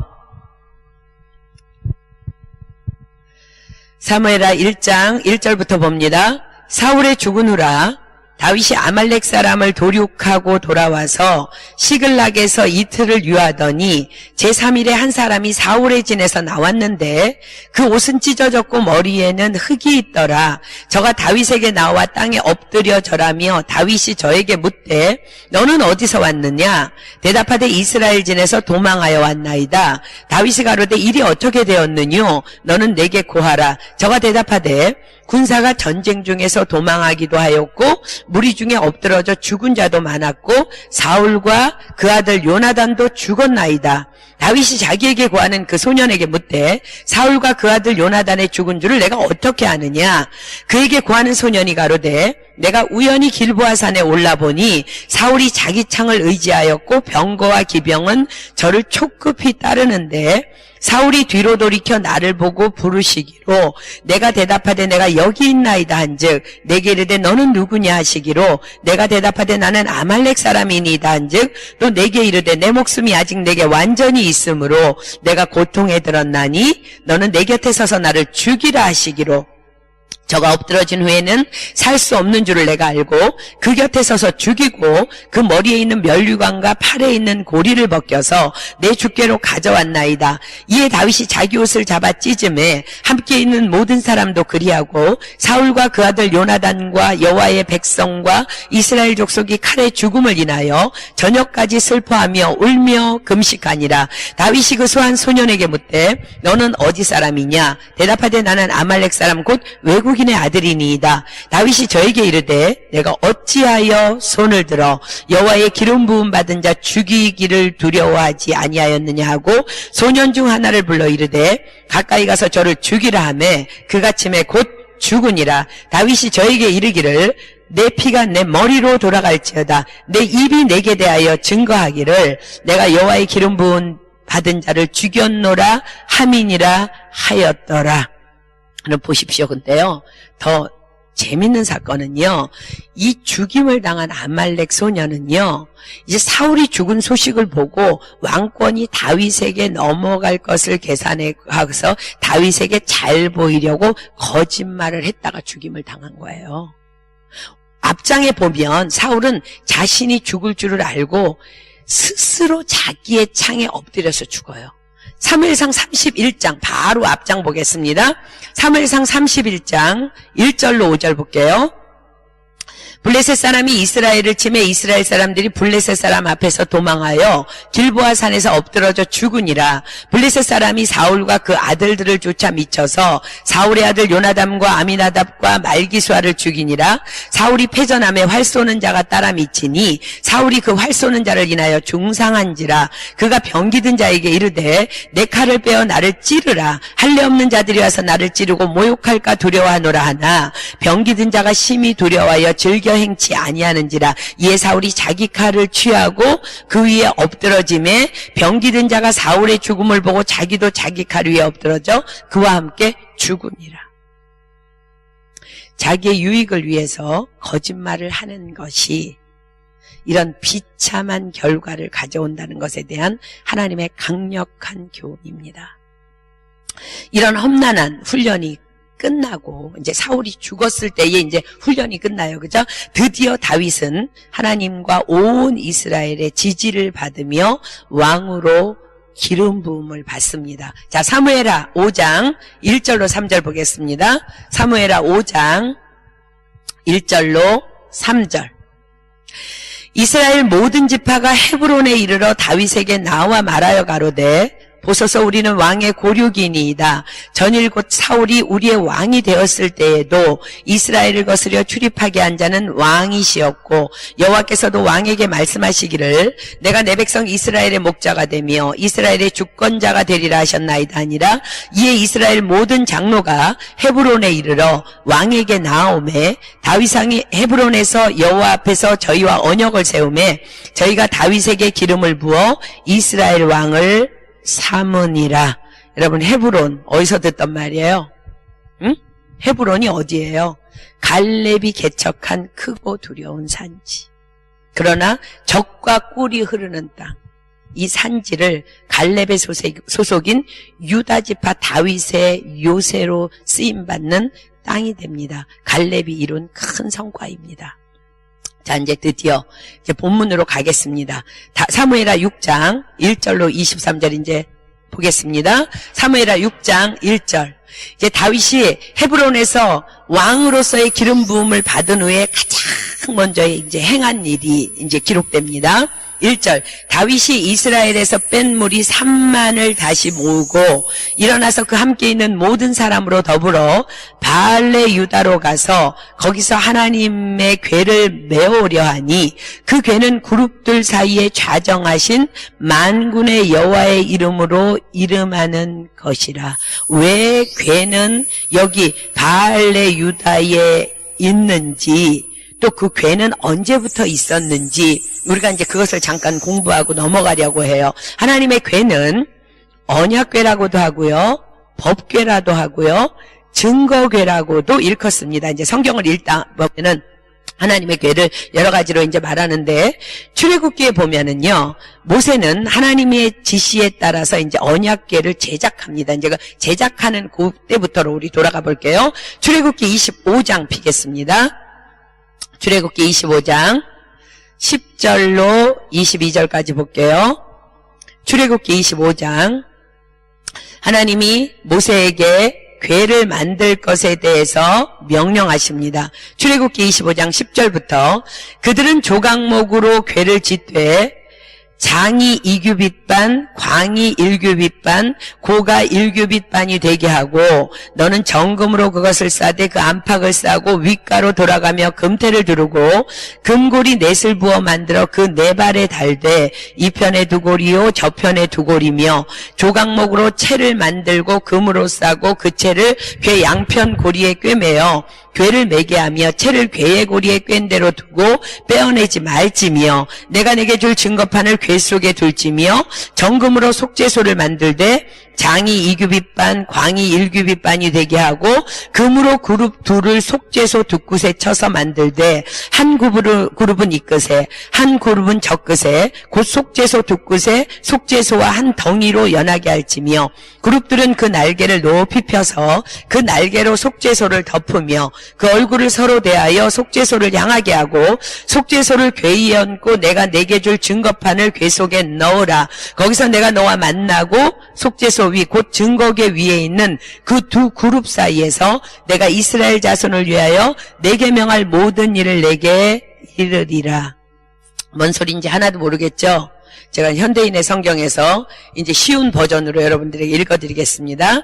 사무엘하 1장 1절부터 봅니다. 사울의 죽은 후라 다윗이 아말렉 사람을 도륙하고 돌아와서 시글락에서 이틀을 유하더니 제3일에 한 사람이 사울의 진에서 나왔는데 그 옷은 찢어졌고 머리에는 흙이 있더라. 저가 다윗에게 나와 땅에 엎드려 절하며 다윗이 저에게 묻되 너는 어디서 왔느냐? 대답하되 이스라엘 진에서 도망하여 왔나이다. 다윗이 가로되 일이 어떻게 되었느뇨? 너는 내게 고하라. 저가 대답하되 군사가 전쟁 중에서 도망하기도 하였고 무리 중에 엎드러져 죽은 자도 많았고 사울과 그 아들 요나단도 죽었나이다. 다윗이 자기에게 구하는 그 소년에게 묻되 사울과 그 아들 요나단의 죽은 줄을 내가 어떻게 아느냐? 그에게 구하는 소년이 가로되 내가 우연히 길보아 산에 올라보니 사울이 자기 창을 의지하였고 병거와 기병은 저를 촉급히 따르는데 사울이 뒤로 돌이켜 나를 보고 부르시기로 내가 대답하되 내가 여기 있나이다 한즉 내게 이르되 너는 누구냐 하시기로 내가 대답하되 나는 아말렉 사람이니이다 한즉 또 내게 이르되 내 목숨이 아직 내게 완전히 있으므로 내가 고통에 들었나니 너는 내 곁에 서서 나를 죽이라 하시기로 저가 엎드러진 후에는 살 수 없는 줄을 내가 알고 그 곁에 서서 죽이고 그 머리에 있는 면류관과 팔에 있는 고리를 벗겨서 내 주께로 가져왔나이다. 이에 다윗이 자기 옷을 잡아 찢음에 함께 있는 모든 사람도 그리하고 사울과 그 아들 요나단과 여호와의 백성과 이스라엘 족속이 칼에 죽음을 인하여 저녁까지 슬퍼하며 울며 금식하니라. 다윗이 그 소한 소년에게 묻되 너는 어디 사람이냐? 대답하되 나는 아말렉 사람 곧 외국인의 아들이니이다. 다윗이 저에게 이르되 내가 어찌하여 손을 들어 여호와의 기름 부음 받은 자 죽이기를 두려워하지 아니하였느냐 하고 소년 중 하나를 불러 이르되 가까이 가서 저를 죽이라 하매 그가 침에 곧 죽으니라. 다윗이 저에게 이르기를 내 피가 내 머리로 돌아갈지어다. 내 입이 내게 대하여 증거하기를 내가 여호와의 기름 부음 받은 자를 죽였노라 함이니라 하였더라. 보십시오. 근데요, 더 재밌는 사건은요, 이 죽임을 당한 아말렉 소년은요, 이제 사울이 죽은 소식을 보고 왕권이 다윗에게 넘어갈 것을 계산해서 다윗에게 잘 보이려고 거짓말을 했다가 죽임을 당한 거예요. 앞장에 보면 사울은 자신이 죽을 줄을 알고 스스로 자기의 창에 엎드려서 죽어요. 사무엘상 31장 바로 앞장 보겠습니다. 사무엘상 31장 1절로 5절 볼게요. 블레셋 사람이 이스라엘을 치매 이스라엘 사람들이 블레셋 사람 앞에서 도망하여 길보아 산에서 엎드러져 죽으니라. 블레셋 사람이 사울과 그 아들들을 쫓아 미쳐서 사울의 아들 요나담과 아미나답과 말기수아를 죽이니라. 사울이 패전함에 활 쏘는 자가 따라 미치니 사울이 그 활 쏘는 자를 인하여 중상한지라. 그가 병기든 자에게 이르되 내 칼을 빼어 나를 찌르라. 할례 없는 자들이 와서 나를 찌르고 모욕할까 두려워하노라 하나 병기든 자가 심히 두려워하여 즐겨 행치 아니하는지라. 이에 사울이 자기 칼을 취하고 그 위에 엎드러짐에 병기든 자가 사울의 죽음을 보고 자기도 자기 칼 위에 엎드러져 그와 함께 죽으니라. 자기의 유익을 위해서 거짓말을 하는 것이 이런 비참한 결과를 가져온다는 것에 대한 하나님의 강력한 교훈입니다. 이런 험난한 훈련이 끝나고 이제 사울이 죽었을 때에 이제 훈련이 끝나요. 그죠? 드디어 다윗은 하나님과 온 이스라엘의 지지를 받으며 왕으로 기름 부음을 받습니다. 자, 사무엘하 5장 1절로 3절 보겠습니다. 사무엘하 5장 1절로 3절. 이스라엘 모든 지파가 헤브론에 이르러 다윗에게 나와 말하여 가로되 보소서 우리는 왕의 고륙이니이다. 전일 곧 사울이 우리의 왕이 되었을 때에도 이스라엘을 거스려 출입하게 한 자는 왕이시었고 여호와께서도 왕에게 말씀하시기를 내가 내 백성 이스라엘의 목자가 되며 이스라엘의 주권자가 되리라 하셨나이다 아니라. 이에 이스라엘 모든 장로가 헤브론에 이르러 왕에게 나아오매 다윗왕이 헤브론에서 여호와 앞에서 저희와 언약을 세우매 저희가 다윗에게 기름을 부어 이스라엘 왕을 삼으니라. 여러분 헤브론 어디서 듣던 말이에요? 응? 헤브론이 어디예요? 갈렙이 개척한 크고 두려운 산지. 그러나 적과 꿀이 흐르는 땅. 이 산지를 갈렙의 소속인 유다지파 다윗의 요새로 쓰임받는 땅이 됩니다. 갈렙이 이룬 큰 성과입니다. 자, 이제 드디어 이제 본문으로 가겠습니다. 사무엘하 6장 1절로 23절 이제 보겠습니다. 사무엘하 6장 1절. 이제 다윗이 헤브론에서 왕으로서의 기름 부음을 받은 후에 가장 먼저 이제 행한 일이 이제 기록됩니다. 1절. 다윗이 이스라엘에서 뺀 무리 3만을 다시 모으고 일어나서 그 함께 있는 모든 사람으로 더불어 바알레 유다로 가서 거기서 하나님의 궤를 메우려 하니 그 궤는 그룹들 사이에 좌정하신 만군의 여호와의 이름으로 이름하는 것이라. 왜 궤는 여기 바알레 유다에 있는지, 또 그 궤는 언제부터 있었는지 우리가 이제 그것을 잠깐 공부하고 넘어가려고 해요. 하나님의 궤는 언약궤라고도 하고요, 법궤라도 하고요, 증거궤라고도 일컫습니다. 이제 성경을 읽다 보면은 하나님의 궤를 여러 가지로 이제 말하는데, 출애굽기에 보면은요, 모세는 하나님의 지시에 따라서 이제 언약궤를 제작합니다. 이제 그 제작하는 그때부터로 우리 돌아가 볼게요. 출애굽기 25장 피겠습니다. 출애굽기 25장 10절로 22절까지 볼게요. 출애굽기 25장. 하나님이 모세에게 궤를 만들 것에 대해서 명령하십니다. 출애굽기 25장 10절부터 그들은 조각목으로 궤를 짓되 장이 2규빗반, 광이 1규빗반, 고가 1규빗반이 되게 하고 너는 정금으로 그것을 싸되 그 안팎을 싸고 윗가로 돌아가며 금태를 두르고 금고리 넷을 부어 만들어 그 네 발에 달되 이 편에 두 고리요 저 편에 두 고리며 조각목으로 채를 만들고 금으로 싸고 그 채를 궤 양편 고리에 꿰매어 궤를 매게 하며 채를 궤의 고리에 꿰인 대로 두고 빼어내지 말지며 내가 내게 줄 증거판을 궤 속에 둘지며 정금으로 속죄소를 만들되 장이 2규빗반, 광이 1규빗반이 되게 하고 금으로 그룹 둘을 속죄소 두 끝에 쳐서 만들되 한 그룹은 이 끝에 한 그룹은 저 끝에 곧 속죄소 두 끝에 속죄소와 한 덩이로 연하게 할지며 그룹들은 그 날개를 높이 펴서 그 날개로 속죄소를 덮으며 그 얼굴을 서로 대하여 속죄소를 향하게 하고 속죄소를 궤에 얹고 내가 내게 줄 증거판을 궤 속에 넣으라. 거기서 내가 너와 만나고 속죄소 위 곧 증거궤 위에 있는 그 두 그룹 사이에서 내가 이스라엘 자손을 위하여 내게 명할 모든 일을 내게 이르리라. 뭔 소리인지 하나도 모르겠죠? 제가 현대인의 성경에서 이제 쉬운 버전으로 여러분들에게 읽어드리겠습니다.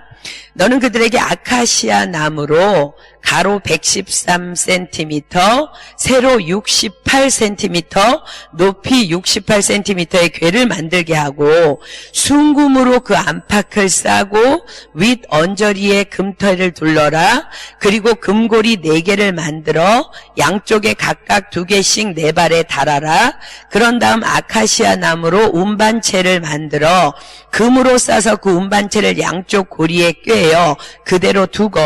너는 그들에게 아카시아 나무로 가로 113cm, 세로 68cm, 높이 68cm의 궤를 만들게 하고 순금으로 그 안팎을 싸고 윗 언저리에 금터를 둘러라. 그리고 금고리 4개를 만들어 양쪽에 각각 2개씩 4발에 달아라. 그런 다음 아카시아 나무로 운반체를 만들어 금으로 싸서 그 운반체를 양쪽 고리에 꿰어 그대로 두고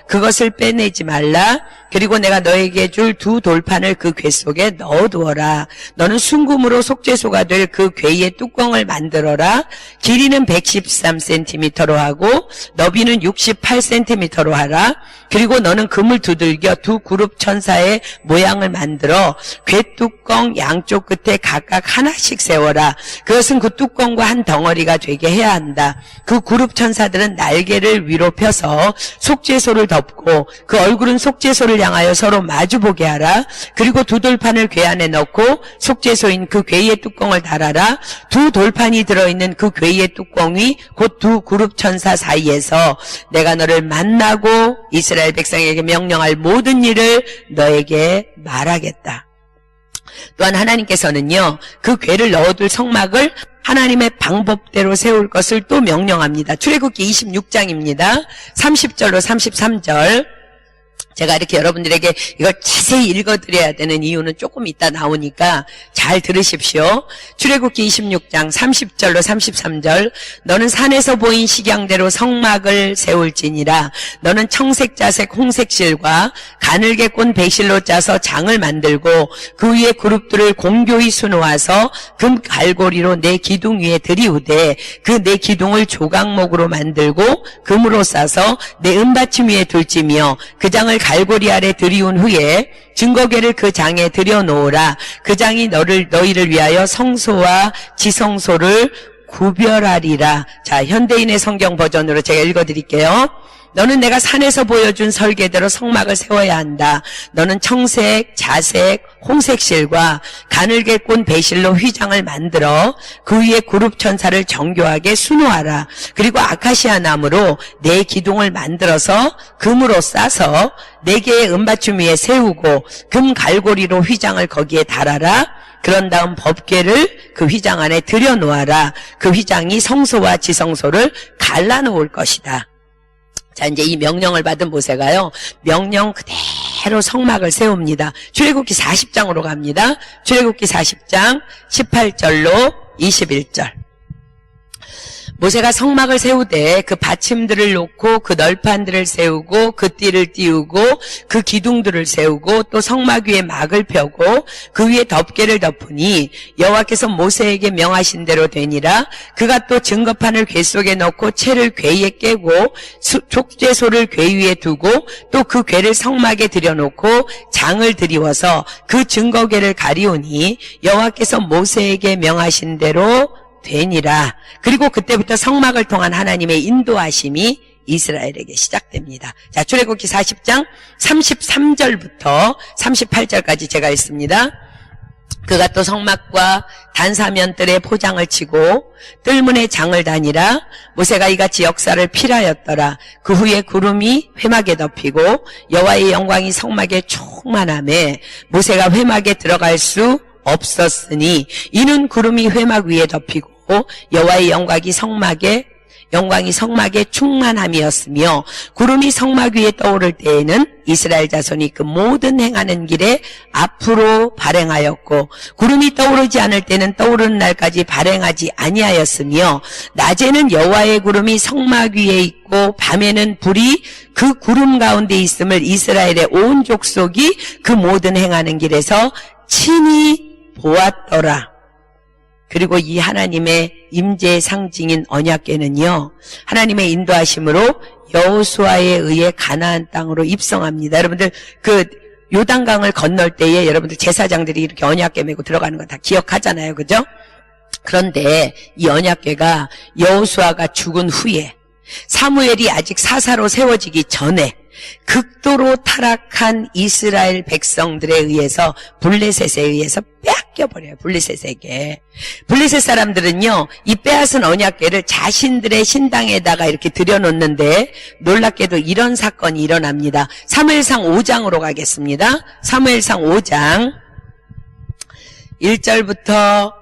그것을 빼내지 말라. 그리고 내가 너에게 줄 두 돌판을 그 궤 속에 넣어두어라. 너는 순금으로 속죄소가 될 그 궤의 뚜껑을 만들어라. 길이는 113cm로 하고 너비는 68cm로 하라. 그리고 너는 금을 두들겨 두 그룹 천사의 모양을 만들어 궤 뚜껑 양쪽 끝에 각각 하나씩 세워라. 그것은 그 뚜껑과 한 덩어리가 되게 해야 한다. 그 그룹 천사들은 날개를 위로 펴서 속죄소를 덮고 그 얼굴은 속죄소를 향하여 서로 마주보게 하라. 그리고 두 돌판을 궤 안에 넣고 속죄소인 그 궤의 뚜껑을 달아라. 두 돌판이 들어있는 그 궤의 뚜껑이 곧 두 그룹 천사 사이에서 내가 너를 만나고 이스라엘 백성에게 명령할 모든 일을 너에게 말하겠다. 또한 하나님께서는요, 그 궤를 넣어둘 성막을 하나님의 방법대로 세울 것을 또 명령합니다. 출애굽기 26장입니다. 30절로 33절. 제가 이렇게 여러분들에게 이걸 자세히 읽어드려야 되는 이유는 조금 이따 나오니까 잘 들으십시오. 출애굽기 26장 30절로 33절. 너는 산에서 보인 식양대로 성막을 세울지니라. 너는 청색자색 홍색실과 가늘게 꼰 백실로 짜서 장을 만들고 그 위에 그룹들을 공교히 수놓아서 금 갈고리로 내 기둥 위에 들이우되 그 내 기둥을 조각목으로 만들고 금으로 싸서 내 은받침 위에 둘지며 그 장을 갈고리 아래 들이운 후에 증거궤를 그 장에 들여놓으라. 그 장이 너희를 위하여 성소와 지성소를 구별하리라. 자, 현대인의 성경 버전으로 제가 읽어드릴게요. 너는 내가 산에서 보여준 설계대로 성막을 세워야 한다. 너는 청색, 자색, 홍색 실과 가늘게 꼰 배실로 휘장을 만들어 그 위에 구룹 천사를 정교하게 수놓아라. 그리고 아카시아 나무로 네 기둥을 만들어서 금으로 싸서 네 개의 은받침 위에 세우고 금 갈고리로 휘장을 거기에 달아라. 그런 다음 법궤를 그 휘장 안에 들여놓아라. 그 휘장이 성소와 지성소를 갈라놓을 것이다. 자, 이제 이 명령을 받은 모세가요, 명령 그대로 성막을 세웁니다. 출애굽기 40장으로 갑니다. 출애굽기 40장 18절로 21절. 모세가 성막을 세우되 그 받침들을 놓고 그 널판들을 세우고 그 띠를 띄우고 그 기둥들을 세우고 또 성막 위에 막을 펴고 그 위에 덮개를 덮으니 여호와께서 모세에게 명하신 대로 되니라. 그가 또 증거판을 궤 속에 넣고 채를 궤 위에 깨고 족제소를 궤 위에 두고 또 그 궤를 성막에 들여놓고 장을 들이워서 그 증거궤를 가리우니 여호와께서 모세에게 명하신 대로 되니라. 그리고 그때부터 성막을 통한 하나님의 인도하심이 이스라엘에게 시작됩니다. 자, 출애굽기 40장 33절부터 38절까지 제가 읽습니다. 그가 또 성막과 단사면들의 포장을 치고 뜰문에 장을 다니라. 모세가 이같이 역사를 필하였더라. 그 후에 구름이 회막에 덮이고 여호와의 영광이 성막에 충만하매 모세가 회막에 들어갈 수 없었으니 이는 구름이 회막 위에 덮이고 여호와의 영광이 성막에 충만함이었으며 구름이 성막 위에 떠오를 때에는 이스라엘 자손이 그 모든 행하는 길에 앞으로 발행하였고 구름이 떠오르지 않을 때는 떠오르는 날까지 발행하지 아니하였으며 낮에는 여호와의 구름이 성막 위에 있고 밤에는 불이 그 구름 가운데 있음을 이스라엘의 온 족속이 그 모든 행하는 길에서 친히 보았더라. 그리고 이 하나님의 임재의 상징인 언약궤는요, 하나님의 인도하심으로 여호수아에 의해 가나안 땅으로 입성합니다. 여러분들 그 요단강을 건널 때에 여러분들 제사장들이 이렇게 언약궤 메고 들어가는 거 다 기억하잖아요, 그죠? 그런데 이 언약궤가 여호수아가 죽은 후에 사무엘이 아직 사사로 세워지기 전에 극도로 타락한 이스라엘 백성들에 의해서 블레셋에 의해서 뺏겨버려요. 블레셋에게. 블레셋 사람들은요, 이 빼앗은 언약궤를 자신들의 신당에다가 이렇게 들여놓는데 놀랍게도 이런 사건이 일어납니다. 사무엘상 5장으로 가겠습니다. 사무엘상 5장 1절부터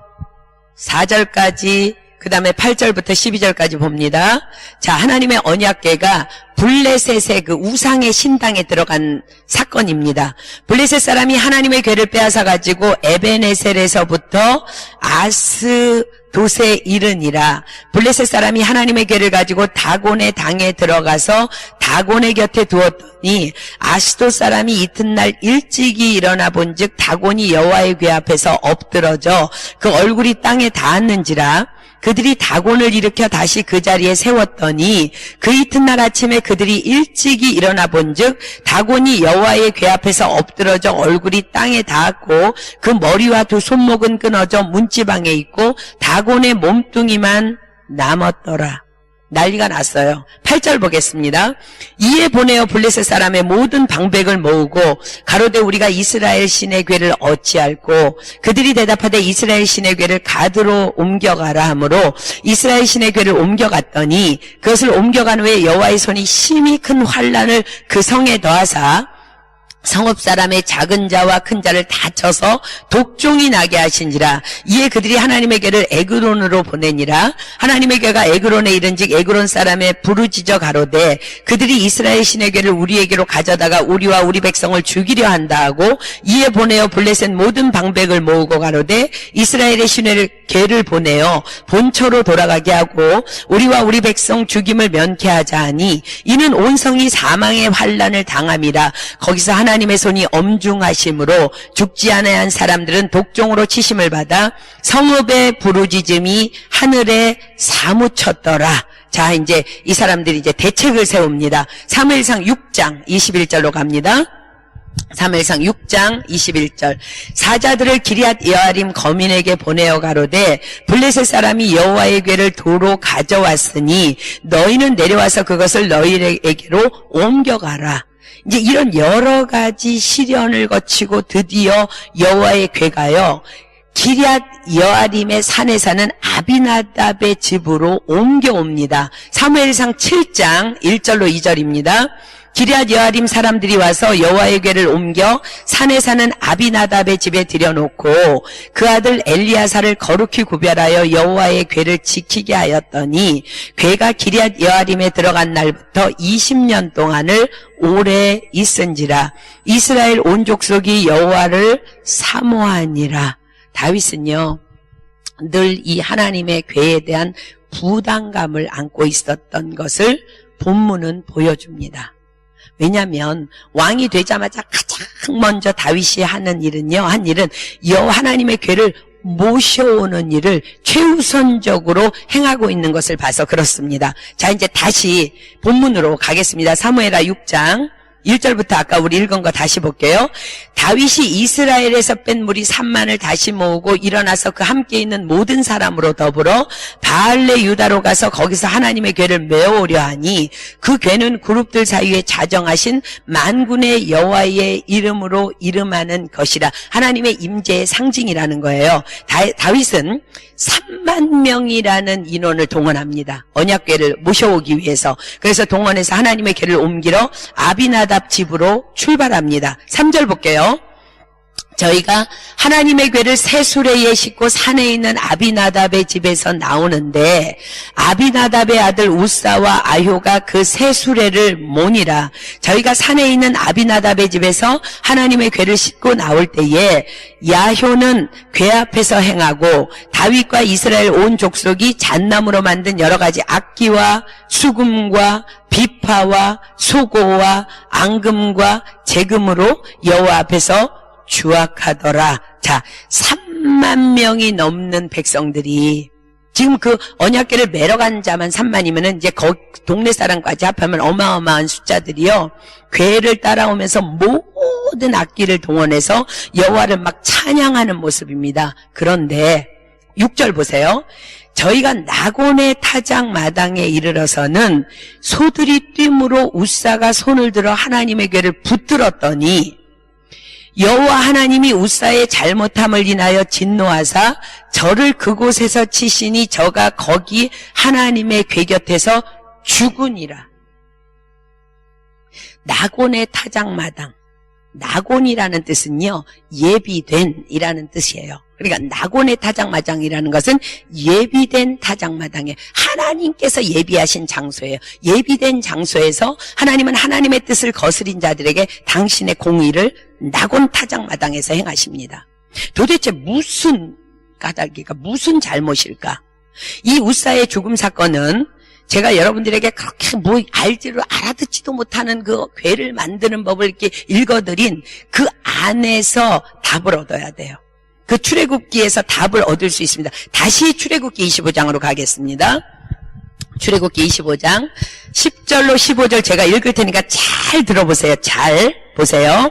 4절까지 그 다음에 8절부터 12절까지 봅니다. 자, 하나님의 언약궤가 블레셋의 그 우상의 신당에 들어간 사건입니다. 블레셋 사람이 하나님의 궤를 빼앗아가지고 에베네셀에서부터 아스돗에 이르니라. 블레셋 사람이 하나님의 궤를 가지고 다곤의 당에 들어가서 다곤의 곁에 두었더니 아스돗 사람이 이튿날 일찍이 일어나 본즉 다곤이 여호와의 궤 앞에서 엎드러져 그 얼굴이 땅에 닿았는지라. 그들이 다곤을 일으켜 다시 그 자리에 세웠더니 그 이튿날 아침에 그들이 일찍이 일어나 본즉 다곤이 여호와의 궤 앞에서 엎드러져 얼굴이 땅에 닿았고 그 머리와 두 손목은 끊어져 문지방에 있고 다곤의 몸뚱이만 남았더라. 난리가 났어요. 8절 보겠습니다. 이에 보내어 블레셋 사람의 모든 방백을 모으고 가로되 우리가 이스라엘 신의 궤를 어찌할꼬. 그들이 대답하되 이스라엘 신의 궤를 가드로 옮겨가라 하므로 이스라엘 신의 궤를 옮겨갔더니 그것을 옮겨간 후에 여호와의 손이 심히 큰 환난을 그 성에 더하사 성읍 사람의 작은 자와 큰 자를 다 쳐서 독종이 나게 하신지라. 이에 그들이 하나님의 궤를 에그론으로 보내니라. 하나님의 궤가 에그론에 이른즉 에그론 사람의 부르짖어 가로되 그들이 이스라엘 신의 궤를 우리에게로 가져다가 우리와 우리 백성을 죽이려 한다 하고 이에 보내어 블레셋 모든 방백을 모으고 가로되 이스라엘의 신의 궤를 보내어 본처로 돌아가게 하고 우리와 우리 백성 죽임을 면케하자 하니 이는 온 성이 사망의 환난을 당함이라. 거기서 하나님의 손이 엄중하심으로 죽지 아니한 사람들은 독종으로 치심을 받아 성읍의 부르짖음이 하늘에 사무쳤더라. 자, 이제 이 사람들이 이제 대책을 세웁니다. 사무엘상 6장 21절로 갑니다. 사무엘상 6장 21절. 사자들을 기럇 여아림 거민에게 보내어 가로되 블레셋 사람이 여호와의 궤를 도로 가져왔으니 너희는 내려와서 그것을 너희에게로 옮겨가라. 이제 이런 여러 가지 시련을 거치고 드디어 여호와의 궤가요, 기럇 여아림의 산에 사는 아비나답의 집으로 옮겨옵니다. 사무엘상 7장 1절로 2절입니다. 기럇 여아림 사람들이 와서 여호와의 궤를 옮겨 산에 사는 아비나답의 집에 들여놓고 그 아들 엘리야사를 거룩히 구별하여 여호와의 궤를 지키게 하였더니 궤가 기럇 여아림에 들어간 날부터 20년 동안을 오래 있은지라. 이스라엘 온 족속이 여호와를 사모하니라. 다윗은요, 늘 이 하나님의 궤에 대한 부담감을 안고 있었던 것을 본문은 보여줍니다. 왜냐하면 왕이 되자마자 가장 먼저 다윗이 한 일은 하나님의 궤를 모셔오는 일을 최우선적으로 행하고 있는 것을 봐서 그렇습니다. 자, 이제 다시 본문으로 가겠습니다. 사무엘하 6장 1절부터 아까 우리 읽은 거 다시 볼게요. 다윗이 이스라엘에서 뺀 무리 3만을 다시 모으고 일어나서 그 함께 있는 모든 사람으로 더불어 바알레 유다로 가서 거기서 하나님의 궤를 메어오려 하니 그 궤는 그룹들 사이에 자정하신 만군의 여호와의 이름으로 이름하는 것이라. 하나님의 임재의 상징이라는 거예요. 다윗은 3만 명이라는 인원을 동원합니다. 언약궤를 모셔오기 위해서. 그래서 동원해서 하나님의 궤를 옮기러 아비나답 집으로 출발합니다. 3절 볼게요. 저희가 하나님의 궤를 새 수레에 싣고 산에 있는 아비나답의 집에서 나오는데 아비나답의 아들 우사와 아효가 그 새 수레를 모니라. 저희가 산에 있는 아비나답의 집에서 하나님의 궤를 싣고 나올 때에 야효는 궤 앞에서 행하고 다윗과 이스라엘 온 족속이 잣나무로 만든 여러 가지 악기와 수금과 비파와 소고와 앙금과 재금으로 여호와 앞에서 주악하더라. 자, 3만 명이 넘는 백성들이 지금 그 언약궤를 메러 간 자만 3만이면은 이제 동네 사람까지 합하면 어마어마한 숫자들이요, 궤를 따라오면서 모든 악기를 동원해서 여호와를 막 찬양하는 모습입니다. 그런데 6절 보세요. 저희가 나곤의 타작 마당에 이르러서는 소들이 뜀으로 우사가 손을 들어 하나님의 궤를 붙들었더니 여호와 하나님이 우사의 잘못함을 인하여 진노하사 저를 그곳에서 치시니 저가 거기 하나님의 궤 곁에서 죽으니라. 나곤의 타작마당. 나곤이라는 뜻은요, 예비된 이라는 뜻이에요. 그러니까 나곤의 타작마당이라는 것은 예비된 타작마당이에요. 하나님께서 예비하신 장소예요. 예비된 장소에서 하나님은 하나님의 뜻을 거스린 자들에게 당신의 공의를 나곤 타작마당에서 행하십니다. 도대체 무슨 까닭일까? 무슨 잘못일까? 이 우사의 죽음 사건은 제가 여러분들에게 그렇게 알아듣지도 못하는 그 궤를 만드는 법을 이렇게 읽어드린 그 안에서 답을 얻어야 돼요. 그 출애굽기에서 답을 얻을 수 있습니다. 다시 출애굽기 25장으로 가겠습니다. 출애굽기 25장 10절로 15절 제가 읽을 테니까 잘 들어보세요. 잘 보세요.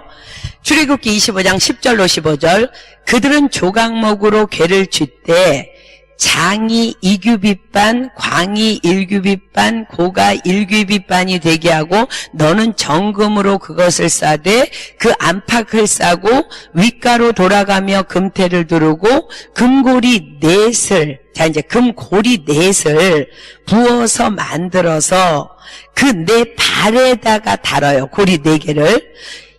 출애굽기 25장 10절로 15절. 그들은 조각목으로 궤를 쥘때 장이 2규빗반, 광이 1규빗반, 고가 1규빗반이 되게 하고 너는 정금으로 그것을 싸되 그 안팎을 싸고 윗가로 돌아가며 금태를 두르고 금고리 넷을, 자 이제 금고리 넷을 부어서 만들어서 그 네 발에다가 달아요. 고리 4개를.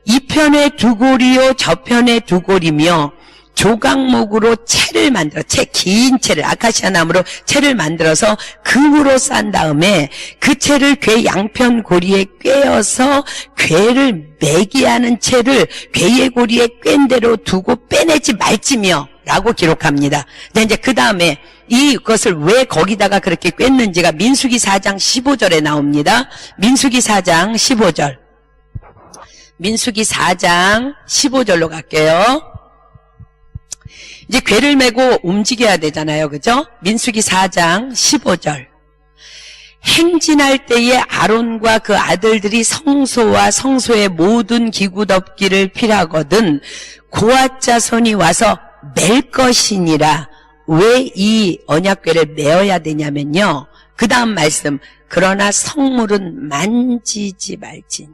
이 편에 2고리요 저 편에 2고리며 조각목으로 채를 만들어, 긴 채를, 아카시아 나무로 채를 만들어서 금으로 싼 다음에 그 채를 궤 양편 고리에 꿰어서 궤를 매게 하는 채를 궤의 고리에 꿰인 대로 두고 빼내지 말지며 라고 기록합니다. 근데 이제 그 다음에 이것을 왜 거기다가 그렇게 꿰는지가 민수기 4장 15절에 나옵니다. 민수기 4장 15절. 민수기 4장 15절로 갈게요. 이제 궤를 메고 움직여야 되잖아요. 그죠? 민수기 4장 15절. 행진할 때에 아론과 그 아들들이 성소와 성소의 모든 기구 덮기를 필하거든 고앗 자손이 와서 맬 것이니라. 왜 이 언약궤를 메어야 되냐면요, 그 다음 말씀, 그러나 성물은 만지지 말지니.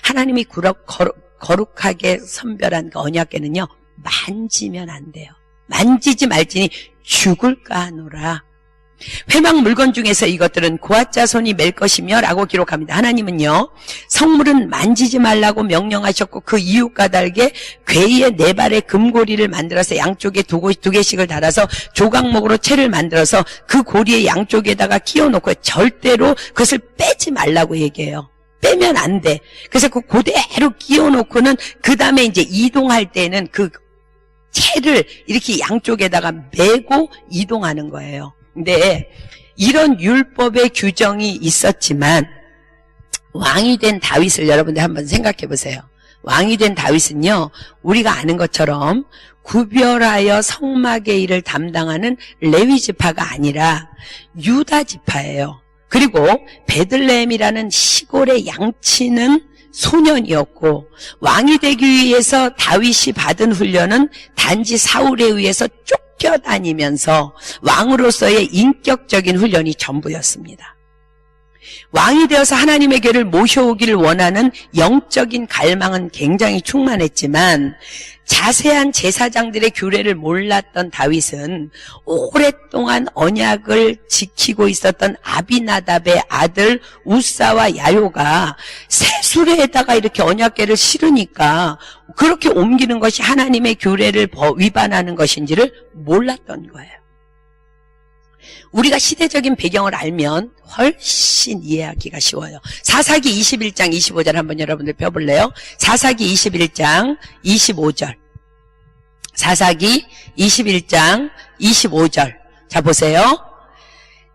하나님이 거룩하게 선별한 그 언약궤는요, 만지면 안 돼요. 만지지 말지니 죽을까 하노라. 회막 물건 중에서 이것들은 고앗 자손이 맬 것이며 라고 기록합니다. 하나님은요, 성물은 만지지 말라고 명령하셨고 그 이유 까닭에 궤의 네 발의 금고리를 만들어서 양쪽에 두 개씩을 달아서 조각목으로 채를 만들어서 그 고리의 양쪽에다가 끼워놓고 절대로 그것을 빼지 말라고 얘기해요. 빼면 안 돼. 그래서 그대로 끼워놓고는 그 다음에 이제 이동할 때는 그 채를 이렇게 양쪽에다가 메고 이동하는 거예요. 근데 이런 율법의 규정이 있었지만 왕이 된 다윗을 여러분들 한번 생각해 보세요. 왕이 된 다윗은요, 우리가 아는 것처럼 구별하여 성막의 일을 담당하는 레위 지파가 아니라 유다 지파예요. 그리고 베들레헴이라는 시골의 양치는 소년이었고, 왕이 되기 위해서 다윗이 받은 훈련은 단지 사울에 의해서 쫓겨다니면서 왕으로서의 인격적인 훈련이 전부였습니다. 왕이 되어서 하나님의 궤를 모셔오기를 원하는 영적인 갈망은 굉장히 충만했지만 자세한 제사장들의 규례를 몰랐던 다윗은 오랫동안 언약을 지키고 있었던 아비나답의 아들 우사와 야요가 새 수레에다가 이렇게 언약궤를 실으니까 그렇게 옮기는 것이 하나님의 규례를 위반하는 것인지를 몰랐던 거예요. 우리가 시대적인 배경을 알면 훨씬 이해하기가 쉬워요. 사사기 21장 25절 한번 여러분들 펴볼래요? 사사기 21장 25절. 사사기 21장 25절. 자, 보세요.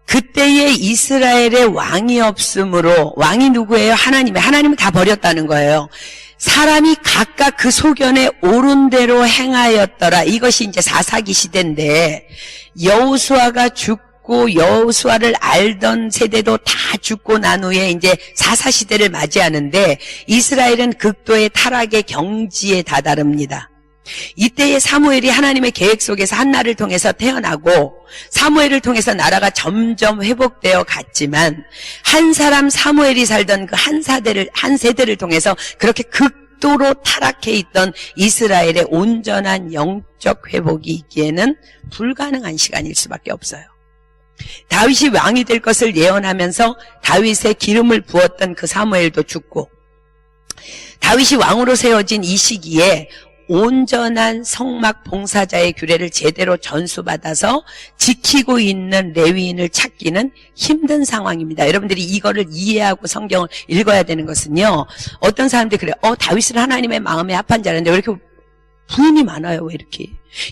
그때에 이스라엘의 왕이 없으므로, 왕이 누구예요? 하나님은 다 버렸다는 거예요. 사람이 각각 그 소견에 옳은 대로 행하였더라. 이것이 이제 사사기 시대인데, 여호수아가 죽고 여호수아를 알던 세대도 다 죽고 난 후에 이제 사사 시대를 맞이하는데, 이스라엘은 극도의 타락의 경지에 다다릅니다. 이때의 사무엘이 하나님의 계획 속에서 한나를 통해서 태어나고 사무엘을 통해서 나라가 점점 회복되어 갔지만, 한 사람 사무엘이 살던 그 한 세대를 통해서 그렇게 극도로 타락해 있던 이스라엘의 온전한 영적 회복이 있기에는 불가능한 시간일 수밖에 없어요. 다윗이 왕이 될 것을 예언하면서 다윗의 기름을 부었던 그 사무엘도 죽고, 다윗이 왕으로 세워진 이 시기에 온전한 성막 봉사자의 규례를 제대로 전수받아서 지키고 있는 레위인을 찾기는 힘든 상황입니다. 여러분들이 이거를 이해하고 성경을 읽어야 되는 것은요, 어떤 사람들이 그래요. 다윗은 하나님의 마음에 합한 자인데 왜 이렇게 부인이 많아요? 왜 이렇게?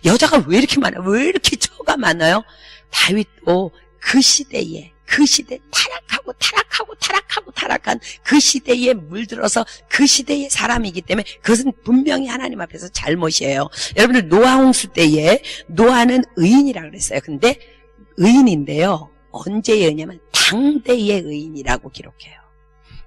여자가 왜 이렇게 많아요? 왜 이렇게 처가 많아요? 다윗도 그 시대에 타락한 그 시대에 물들어서 그 시대의 사람이기 때문에 그것은 분명히 하나님 앞에서 잘못이에요. 여러분들 노아 홍수 때에 노아는 의인이라고 그랬어요. 근데 의인인데요, 언제의 의인이냐면 당대의 의인이라고 기록해요.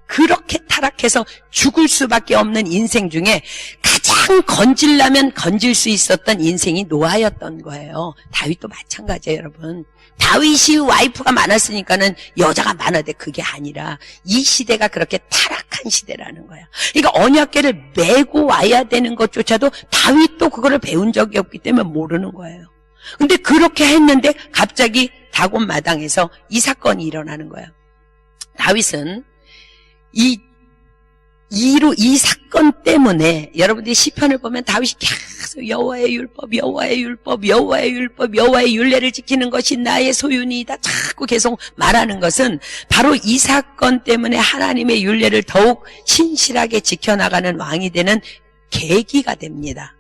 그렇게 타락해서 죽을 수밖에 없는 인생 중에 가장 건질라면 건질 수 있었던 인생이 노아였던 거예요. 다윗도 마찬가지예요, 여러분. 다윗이 와이프가 많았으니까는 여자가 많아도 그게 아니라 이 시대가 그렇게 타락한 시대라는 거야. 그러니까 언약궤를 메고 와야 되는 것조차도 다윗도 그거를 배운 적이 없기 때문에 모르는 거예요. 근데 그렇게 했는데 갑자기 다곤 마당에서 이 사건이 일어나는 거예요. 다윗은 이 사건 때문에 여러분들이 시편을 보면 다윗이 계속 여호와의 율례를 지키는 것이 나의 소유니이다 자꾸 계속 말하는 것은 바로 이 사건 때문에 하나님의 율례를 더욱 신실하게 지켜나가는 왕이 되는 계기가 됩니다.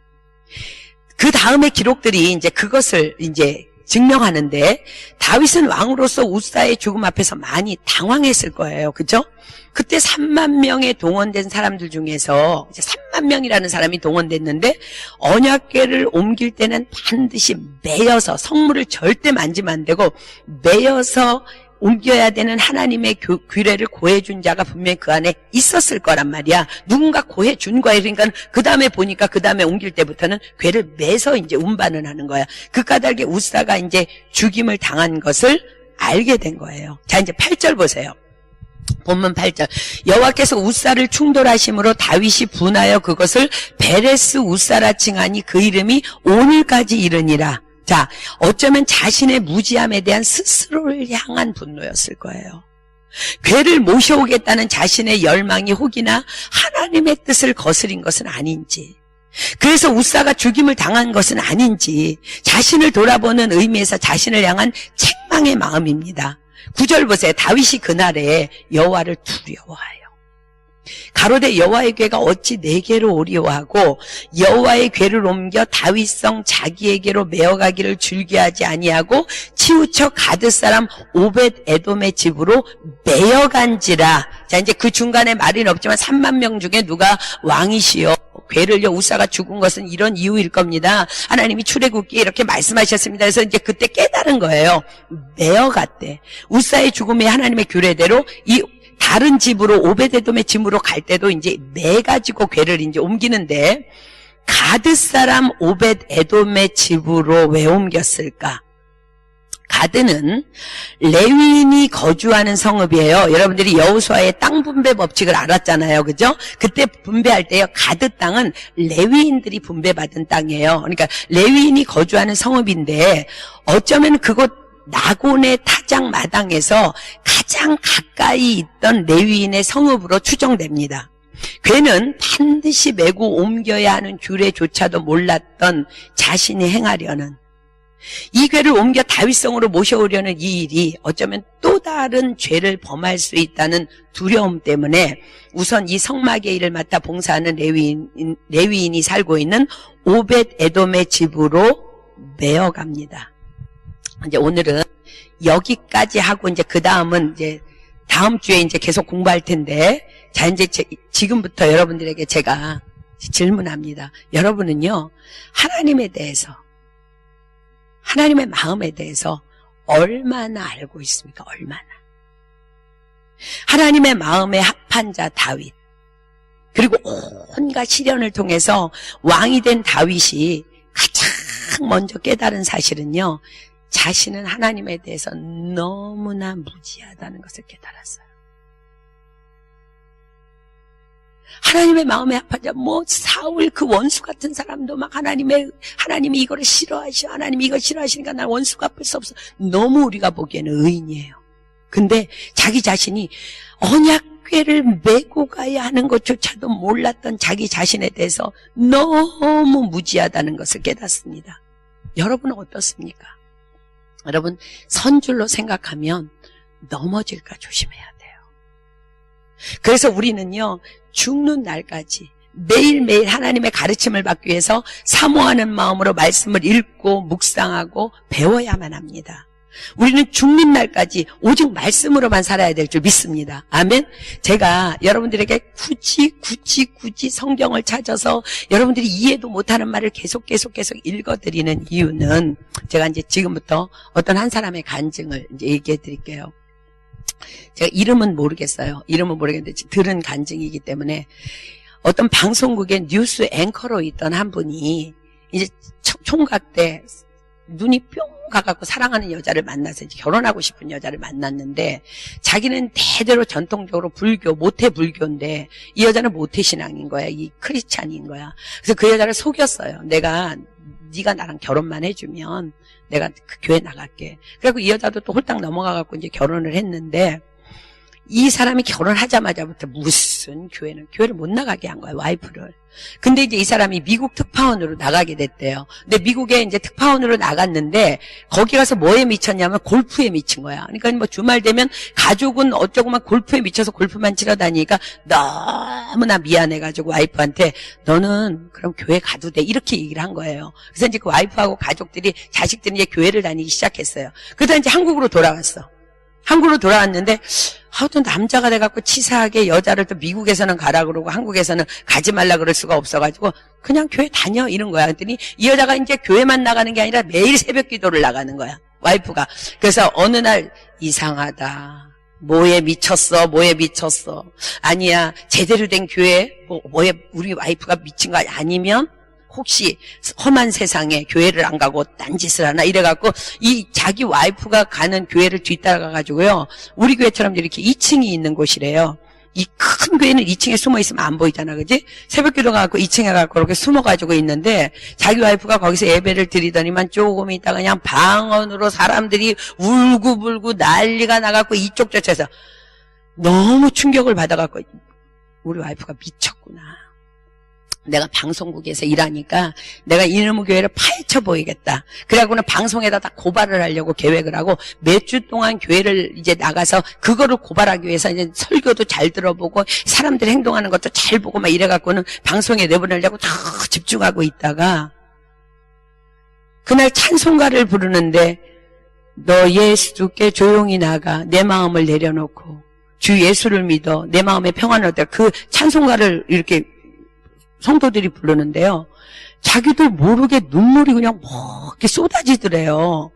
그 다음에 기록들이 이제 그것을 이제 증명하는데, 다윗은 왕으로서 우사의 죽음 앞에서 많이 당황했을 거예요. 그죠? 그때 3만 명의 동원된 사람들 중에서 이제 3만 명이라는 사람이 동원됐는데, 언약궤를 옮길 때는 반드시 매여서, 성물을 절대 만지면 안 되고 매여서 옮겨야 되는 하나님의 규례를 고해준 자가 분명히 그 안에 있었을 거란 말이야. 누군가 고해준 거야. 그러니까 그 다음에 보니까 그 다음에 옮길 때부터는 궤를 매서 이제 운반을 하는 거야. 그 까닭에 우사가 이제 죽임을 당한 것을 알게 된 거예요. 자, 이제 8절 보세요. 본문 8절. 여호와께서 우사를 충돌하심으로 다윗이 분하여 그것을 베레스 우사라 칭하니 그 이름이 오늘까지 이르니라. 자, 어쩌면 자신의 무지함에 대한 스스로를 향한 분노였을 거예요. 괴를 모셔오겠다는 자신의 열망이 혹이나 하나님의 뜻을 거스린 것은 아닌지, 그래서 우사가 죽임을 당한 것은 아닌지 자신을 돌아보는 의미에서 자신을 향한 책망의 마음입니다. 9절 보세요. 다윗이 그날에 여호와를 두려워하여 가로되 여호와의 궤가 어찌 내게로 오리오하고 여호와의 궤를 옮겨 다윗성 자기에게로 메어가기를 즐겨하지 아니하고 치우쳐 가드 사람 오벳 에돔의 집으로 메어간지라. 자, 이제 그 중간에 말은 없지만 3만 명 중에 누가 왕이시여 궤를요 우사가 죽은 것은 이런 이유일 겁니다. 하나님이 출애굽기에 이렇게 말씀하셨습니다. 그래서 이제 그때 깨달은 거예요. 메어갔대. 우사의 주금이 하나님의 규례대로 이 다른 집으로 오벳에돔의 집으로 갈 때도 이제 매 가지고 궤를 이제 옮기는데 가드 사람 오벳에돔의 집으로 왜 옮겼을까? 가드는 레위인이 거주하는 성읍이에요. 여러분들이 여호수아의 땅 분배 법칙을 알았잖아요. 그죠? 그때 분배할 때요. 가드 땅은 레위인들이 분배받은 땅이에요. 그러니까 레위인이 거주하는 성읍인데 어쩌면 그곳 나곤의 타작 마당에서 가장 가까이 있던 레위인의 성읍으로 추정됩니다. 궤는 반드시 메고 옮겨야 하는 규례조차도 몰랐던 자신이 행하려는, 이 궤를 옮겨 다윗성으로 모셔오려는 이 일이 어쩌면 또 다른 죄를 범할 수 있다는 두려움 때문에 우선 이 성막의 일을 맡아 봉사하는 레위인이 살고 있는 오벳 에돔의 집으로 메어갑니다. 이제 오늘은 여기까지 하고 이제 그 다음은 이제 다음 주에 이제 계속 공부할 텐데, 자, 이제 지금부터 여러분들에게 제가 질문합니다. 여러분은요, 하나님에 대해서, 하나님의 마음에 대해서 얼마나 알고 있습니까? 얼마나? 하나님의 마음에 합한 자 다윗, 그리고 온갖 시련을 통해서 왕이 된 다윗이 가장 먼저 깨달은 사실은요, 자신은 하나님에 대해서 너무나 무지하다는 것을 깨달았어요. 하나님의 마음에 합하자, 사울 그 원수 같은 사람도 막 하나님이 이거를 싫어하시오. 하나님이 이걸 싫어하시니까 난 원수 갚을 수 없어. 너무 우리가 보기에는 의인이에요. 근데 자기 자신이 언약궤를 메고 가야 하는 것조차도 몰랐던 자기 자신에 대해서 너무 무지하다는 것을 깨닫습니다. 여러분은 어떻습니까? 여러분, 선줄로 생각하면 넘어질까 조심해야 돼요. 그래서 우리는요, 죽는 날까지 매일매일 하나님의 가르침을 받기 위해서 사모하는 마음으로 말씀을 읽고 묵상하고 배워야만 합니다. 우리는 죽는 날까지 오직 말씀으로만 살아야 될 줄 믿습니다. 아멘. 제가 여러분들에게 굳이 성경을 찾아서 여러분들이 이해도 못하는 말을 계속 읽어드리는 이유는, 제가 이제 지금부터 어떤 한 사람의 간증을 이제 얘기해 드릴게요. 제가 이름은 모르겠어요. 이름은 모르겠는데 들은 간증이기 때문에, 어떤 방송국의 뉴스 앵커로 있던 한 분이 이제 총각 때 눈이 뿅 가갖고 사랑하는 여자를 만나서 이제 결혼하고 싶은 여자를 만났는데, 자기는 대대로 전통적으로 모태 불교인데 이 여자는 모태 신앙인 거야. 이 크리스찬인 거야. 그래서 그 여자를 속였어요. 네가 나랑 결혼만 해주면 내가 그 교회 나갈게. 그래갖고 이 여자도 또 홀딱 넘어가갖고 이제 결혼을 했는데, 이 사람이 결혼하자마자부터 무슨 교회를 못 나가게 한 거야, 와이프를. 근데 이제 이 사람이 미국 특파원으로 나가게 됐대요. 근데 미국에 이제 특파원으로 나갔는데, 거기 가서 뭐에 미쳤냐면 골프에 미친 거야. 그러니까 뭐 주말 되면 가족은 어쩌고만 골프에 미쳐서 골프만 치러 다니니까 너무나 미안해가지고 와이프한테 너는 그럼 교회 가도 돼, 이렇게 얘기를 한 거예요. 그래서 이제 그 와이프하고 가족들이, 자식들이 이제 교회를 다니기 시작했어요. 그러다 이제 한국으로 돌아왔어. 한국으로 돌아왔는데, 또 남자가 돼갖고 치사하게 여자를 또 미국에서는 가라 그러고 한국에서는 가지 말라 그럴 수가 없어가지고 그냥 교회 다녀, 이런 거야. 그랬더니 이 여자가 이제 교회만 나가는 게 아니라 매일 새벽 기도를 나가는 거야. 와이프가. 그래서 어느 날 이상하다. 뭐에 미쳤어? 뭐에 미쳤어? 아니야. 제대로 된 교회? 뭐에 우리 와이프가 미친 거 아니면 혹시 험한 세상에 교회를 안 가고 딴짓을 하나 이래갖고 이 자기 와이프가 가는 교회를 뒤따라가가지고요. 우리 교회처럼 이렇게 2층이 있는 곳이래요. 이 큰 교회는 2층에 숨어 있으면 안 보이잖아, 그지? 새벽 기도 가고 2층에 가고 그렇게 숨어가지고 있는데 자기 와이프가 거기서 예배를 드리더니만 조금 있다가 그냥 방언으로 사람들이 울고불고 난리가 나갖고 이쪽 저쪽에서 너무 충격을 받아갖고 우리 와이프가 미쳤구나. 내가 방송국에서 일하니까 내가 이놈의 교회를 파헤쳐 보이겠다. 그래갖고는 방송에다 다 고발을 하려고 계획을 하고 몇 주 동안 교회를 이제 나가서 그거를 고발하기 위해서 이제 설교도 잘 들어보고 사람들 행동하는 것도 잘 보고 막 이래갖고는 방송에 내보내려고 다 집중하고 있다가 그날 찬송가를 부르는데 너 예수께 조용히 나가 내 마음을 내려놓고 주 예수를 믿어 내 마음에 평안을 얻어. 그 찬송가를 이렇게 성도들이 부르는데요. 자기도 모르게 눈물이 그냥 뭐 이렇게 쏟아지더래요.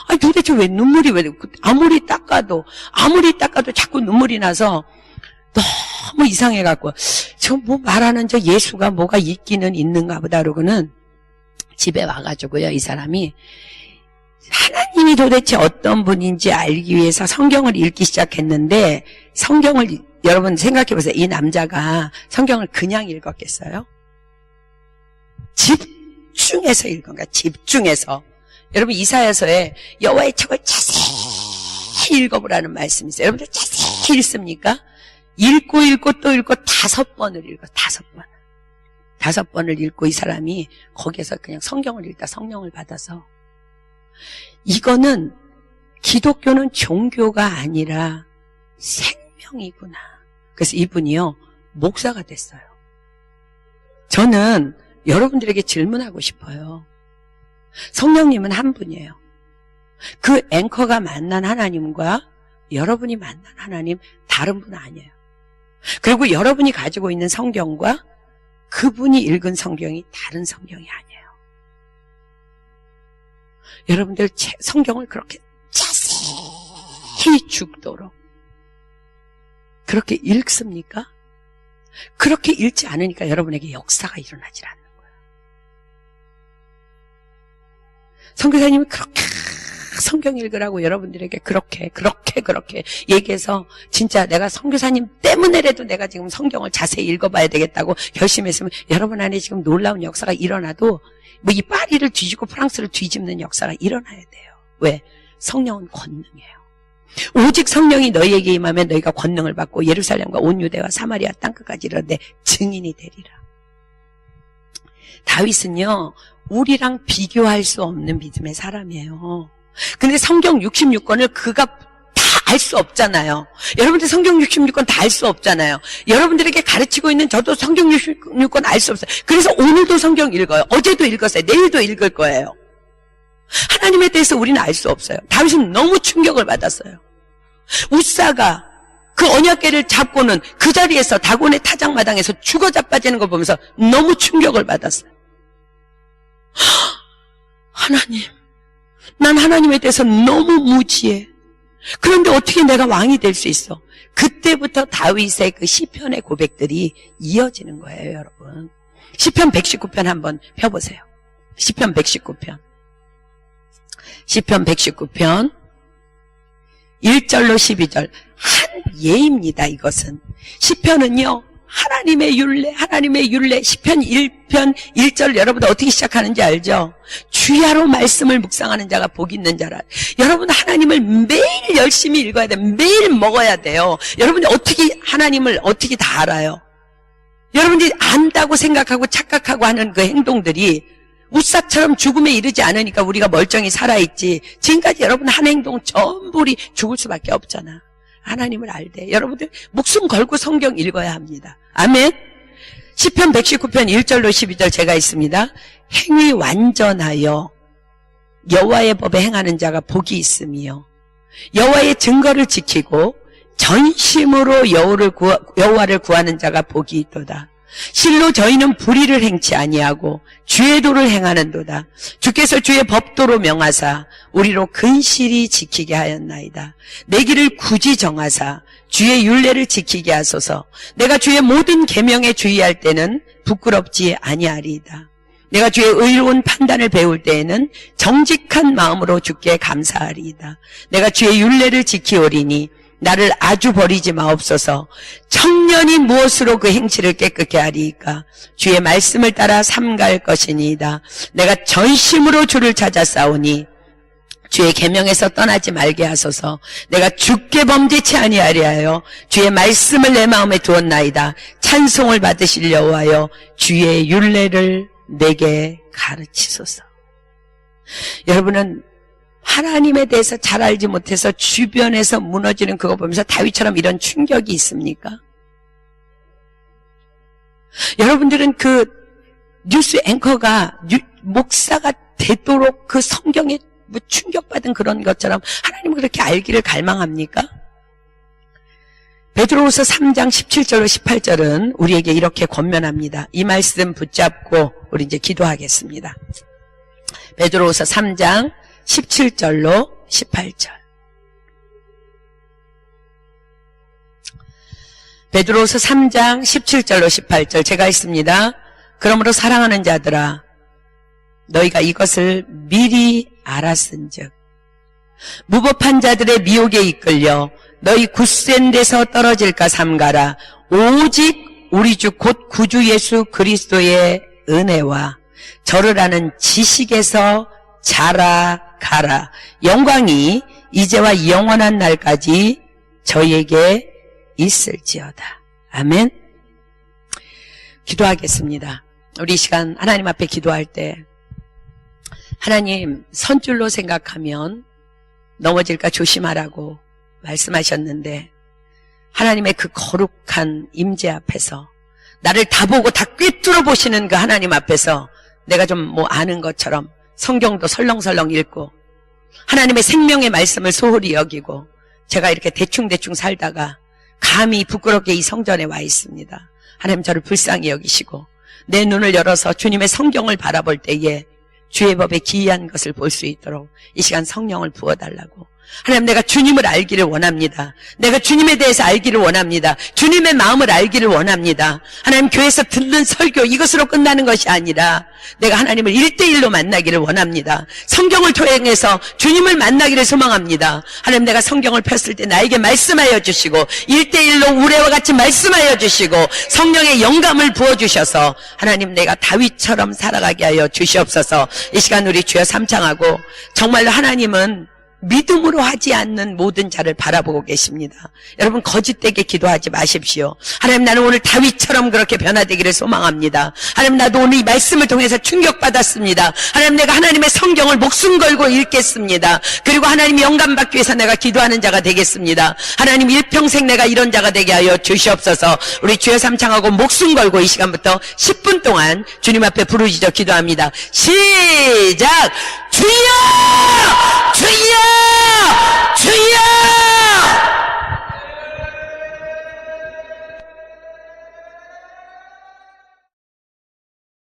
아니 도대체 왜 눈물이 왜 아무리 닦아도 자꾸 눈물이 나서 너무 이상해갖고 저 뭐 말하는 저 예수가 뭐가 있기는 있는가 보다 그러고는 집에 와가지고요. 이 사람이 하나님이 도대체 어떤 분인지 알기 위해서 성경을 읽기 시작했는데 성경을 여러분 생각해보세요. 이 남자가 성경을 그냥 읽었겠어요? 집중해서 읽은 거야. 집중해서. 여러분 이사야서에 여호와의 책을 자세히 읽어보라는 말씀이 있어요. 여러분들 자세히 읽습니까? 읽고 또 읽고 5번을 읽어. 5번. 5번을 읽고 이 사람이 거기에서 그냥 성경을 읽다 성령을 받아서 이거는 기독교는 종교가 아니라 생명이구나. 그래서 이분이요 목사가 됐어요. 저는 여러분들에게 질문하고 싶어요. 성령님은 한 분이에요. 그 앵커가 만난 하나님과 여러분이 만난 하나님 다른 분 아니에요. 그리고 여러분이 가지고 있는 성경과 그분이 읽은 성경이 다른 성경이 아니에요. 여러분들 성경을 그렇게 자세히 죽도록 그렇게 읽습니까? 그렇게 읽지 않으니까 여러분에게 역사가 일어나질 않는 거예요. 선교사님이 그렇게 성경 읽으라고 여러분들에게 그렇게 얘기해서 진짜 내가 선교사님 때문에라도 내가 지금 성경을 자세히 읽어봐야 되겠다고 결심했으면 여러분 안에 지금 놀라운 역사가 일어나도 뭐 이 파리를 뒤집고 프랑스를 뒤집는 역사가 일어나야 돼요. 왜? 성령은 권능이에요. 오직 성령이 너희에게 임하면 너희가 권능을 받고 예루살렘과 온 유대와 사마리아 땅끝까지 이르되 증인이 되리라. 다윗은요 우리랑 비교할 수 없는 믿음의 사람이에요. 근데 성경 66권을 그가 다 알 수 없잖아요. 여러분들 성경 66권 다 알 수 없잖아요. 여러분들에게 가르치고 있는 저도 성경 66권 알 수 없어요. 그래서 오늘도 성경 읽어요. 어제도 읽었어요. 내일도 읽을 거예요. 하나님에 대해서 우리는 알 수 없어요. 다윗은 너무 충격을 받았어요. 웃사가 그 언약궤를 잡고는 그 자리에서 다곤의 타작마당에서 죽어 자빠지는 걸 보면서 너무 충격을 받았어요. 하나님, 난 하나님에 대해서 너무 무지해. 그런데 어떻게 내가 왕이 될 수 있어? 그때부터 다윗의 그 시편의 고백들이 이어지는 거예요, 여러분. 시편 119편 한번 펴보세요. 시편 119편. 시편 119편 1절로 12절 한 예입니다. 이것은 시편은요 하나님의 율례. 시편 1편 1절 여러분 어떻게 시작하는지 알죠? 주야로 말씀을 묵상하는 자가 복이 있는 자라. 여러분 하나님을 매일 열심히 읽어야 돼요. 매일 먹어야 돼요. 여러분이 어떻게 하나님을 어떻게 다 알아요? 여러분들이 안다고 생각하고 착각하고 하는 그 행동들이 웃사처럼 죽음에 이르지 않으니까 우리가 멀쩡히 살아있지. 지금까지 여러분 한 행동 전부 우리 죽을 수밖에 없잖아. 하나님을 알되 여러분들 목숨 걸고 성경 읽어야 합니다. 아멘. 시편 119편 1절로 12절 제가 있습니다. 행위 완전하여 여호와의 법에 행하는 자가 복이 있으며 여호와의 증거를 지키고 전심으로 여호와를 구하는 자가 복이 있도다. 실로 저희는 불의를 행치 아니하고 주의 도를 행하는도다. 주께서 주의 법도로 명하사 우리로 근실히 지키게 하였나이다. 내 길을 굳이 정하사 주의 율례를 지키게 하소서. 내가 주의 모든 계명에 주의할 때는 부끄럽지 아니하리이다. 내가 주의 의로운 판단을 배울 때에는 정직한 마음으로 주께 감사하리이다. 내가 주의 율례를 지키오리니 나를 아주 버리지 마옵소서. 청년이 무엇으로 그 행실을 깨끗게 하리이까? 주의 말씀을 따라 삼갈 것이니이다. 내가 전심으로 주를 찾아 싸우니 주의 계명에서 떠나지 말게 하소서. 내가 주께 범죄치 아니하리 하여 주의 말씀을 내 마음에 두었나이다. 찬송을 받으실 여호와여 주의 율례를 내게 가르치소서. 여러분은 하나님에 대해서 잘 알지 못해서 주변에서 무너지는 그거 보면서 다윗처럼 이런 충격이 있습니까? 여러분들은 그 뉴스 앵커가 목사가 되도록 그 성경에 뭐 충격받은 그런 것처럼 하나님을 그렇게 알기를 갈망합니까? 베드로후서 3장 17절로 18절은 우리에게 이렇게 권면합니다. 이 말씀 붙잡고 우리 이제 기도하겠습니다. 베드로후서 3장 17절로 18절. 베드로후서 3장 17절로 18절 제가 읽습니다. 그러므로 사랑하는 자들아 너희가 이것을 미리 알았은즉 무법한 자들의 미혹에 이끌려 너희 굳센 데서 떨어질까 삼가라. 오직 우리 주 곧 구주 예수 그리스도의 은혜와 저를 아는 지식에서 자라가라. 영광이 이제와 영원한 날까지 저희에게 있을지어다. 아멘. 기도하겠습니다. 우리 이 시간 하나님 앞에 기도할 때 하나님 선줄로 생각하면 넘어질까 조심하라고 말씀하셨는데 하나님의 그 거룩한 임재 앞에서 나를 다 보고 다 꿰뚫어 보시는 그 하나님 앞에서 내가 좀 뭐 아는 것처럼 성경도 설렁설렁 읽고 하나님의 생명의 말씀을 소홀히 여기고 제가 이렇게 대충대충 살다가 감히 부끄럽게 이 성전에 와 있습니다. 하나님 저를 불쌍히 여기시고 내 눈을 열어서 주님의 성경을 바라볼 때에 주의 법에 기이한 것을 볼 수 있도록 이 시간 성령을 부어달라고. 하나님 내가 주님을 알기를 원합니다. 내가 주님에 대해서 알기를 원합니다. 주님의 마음을 알기를 원합니다. 하나님 교회에서 듣는 설교 이것으로 끝나는 것이 아니라 내가 하나님을 1대1로 만나기를 원합니다. 성경을 통해서 주님을 만나기를 소망합니다. 하나님 내가 성경을 폈을 때 나에게 말씀하여 주시고 1대1로 우레와 같이 말씀하여 주시고 성령의 영감을 부어주셔서 하나님 내가 다윗처럼 살아가게 하여 주시옵소서. 이 시간 우리 주여 삼창하고 정말로 하나님은 믿음으로 하지 않는 모든 자를 바라보고 계십니다. 여러분 거짓되게 기도하지 마십시오. 하나님 나는 오늘 다윗처럼 그렇게 변화되기를 소망합니다. 하나님 나도 오늘 이 말씀을 통해서 충격받았습니다. 하나님 내가 하나님의 성경을 목숨 걸고 읽겠습니다. 그리고 하나님 영감받기 위해서 내가 기도하는 자가 되겠습니다. 하나님 일평생 내가 이런 자가 되게 하여 주시옵소서. 우리 주여 삼창하고 목숨 걸고 이 시간부터 10분 동안 주님 앞에 부르짖어 기도합니다. 시작! 주여! 주여! 주여!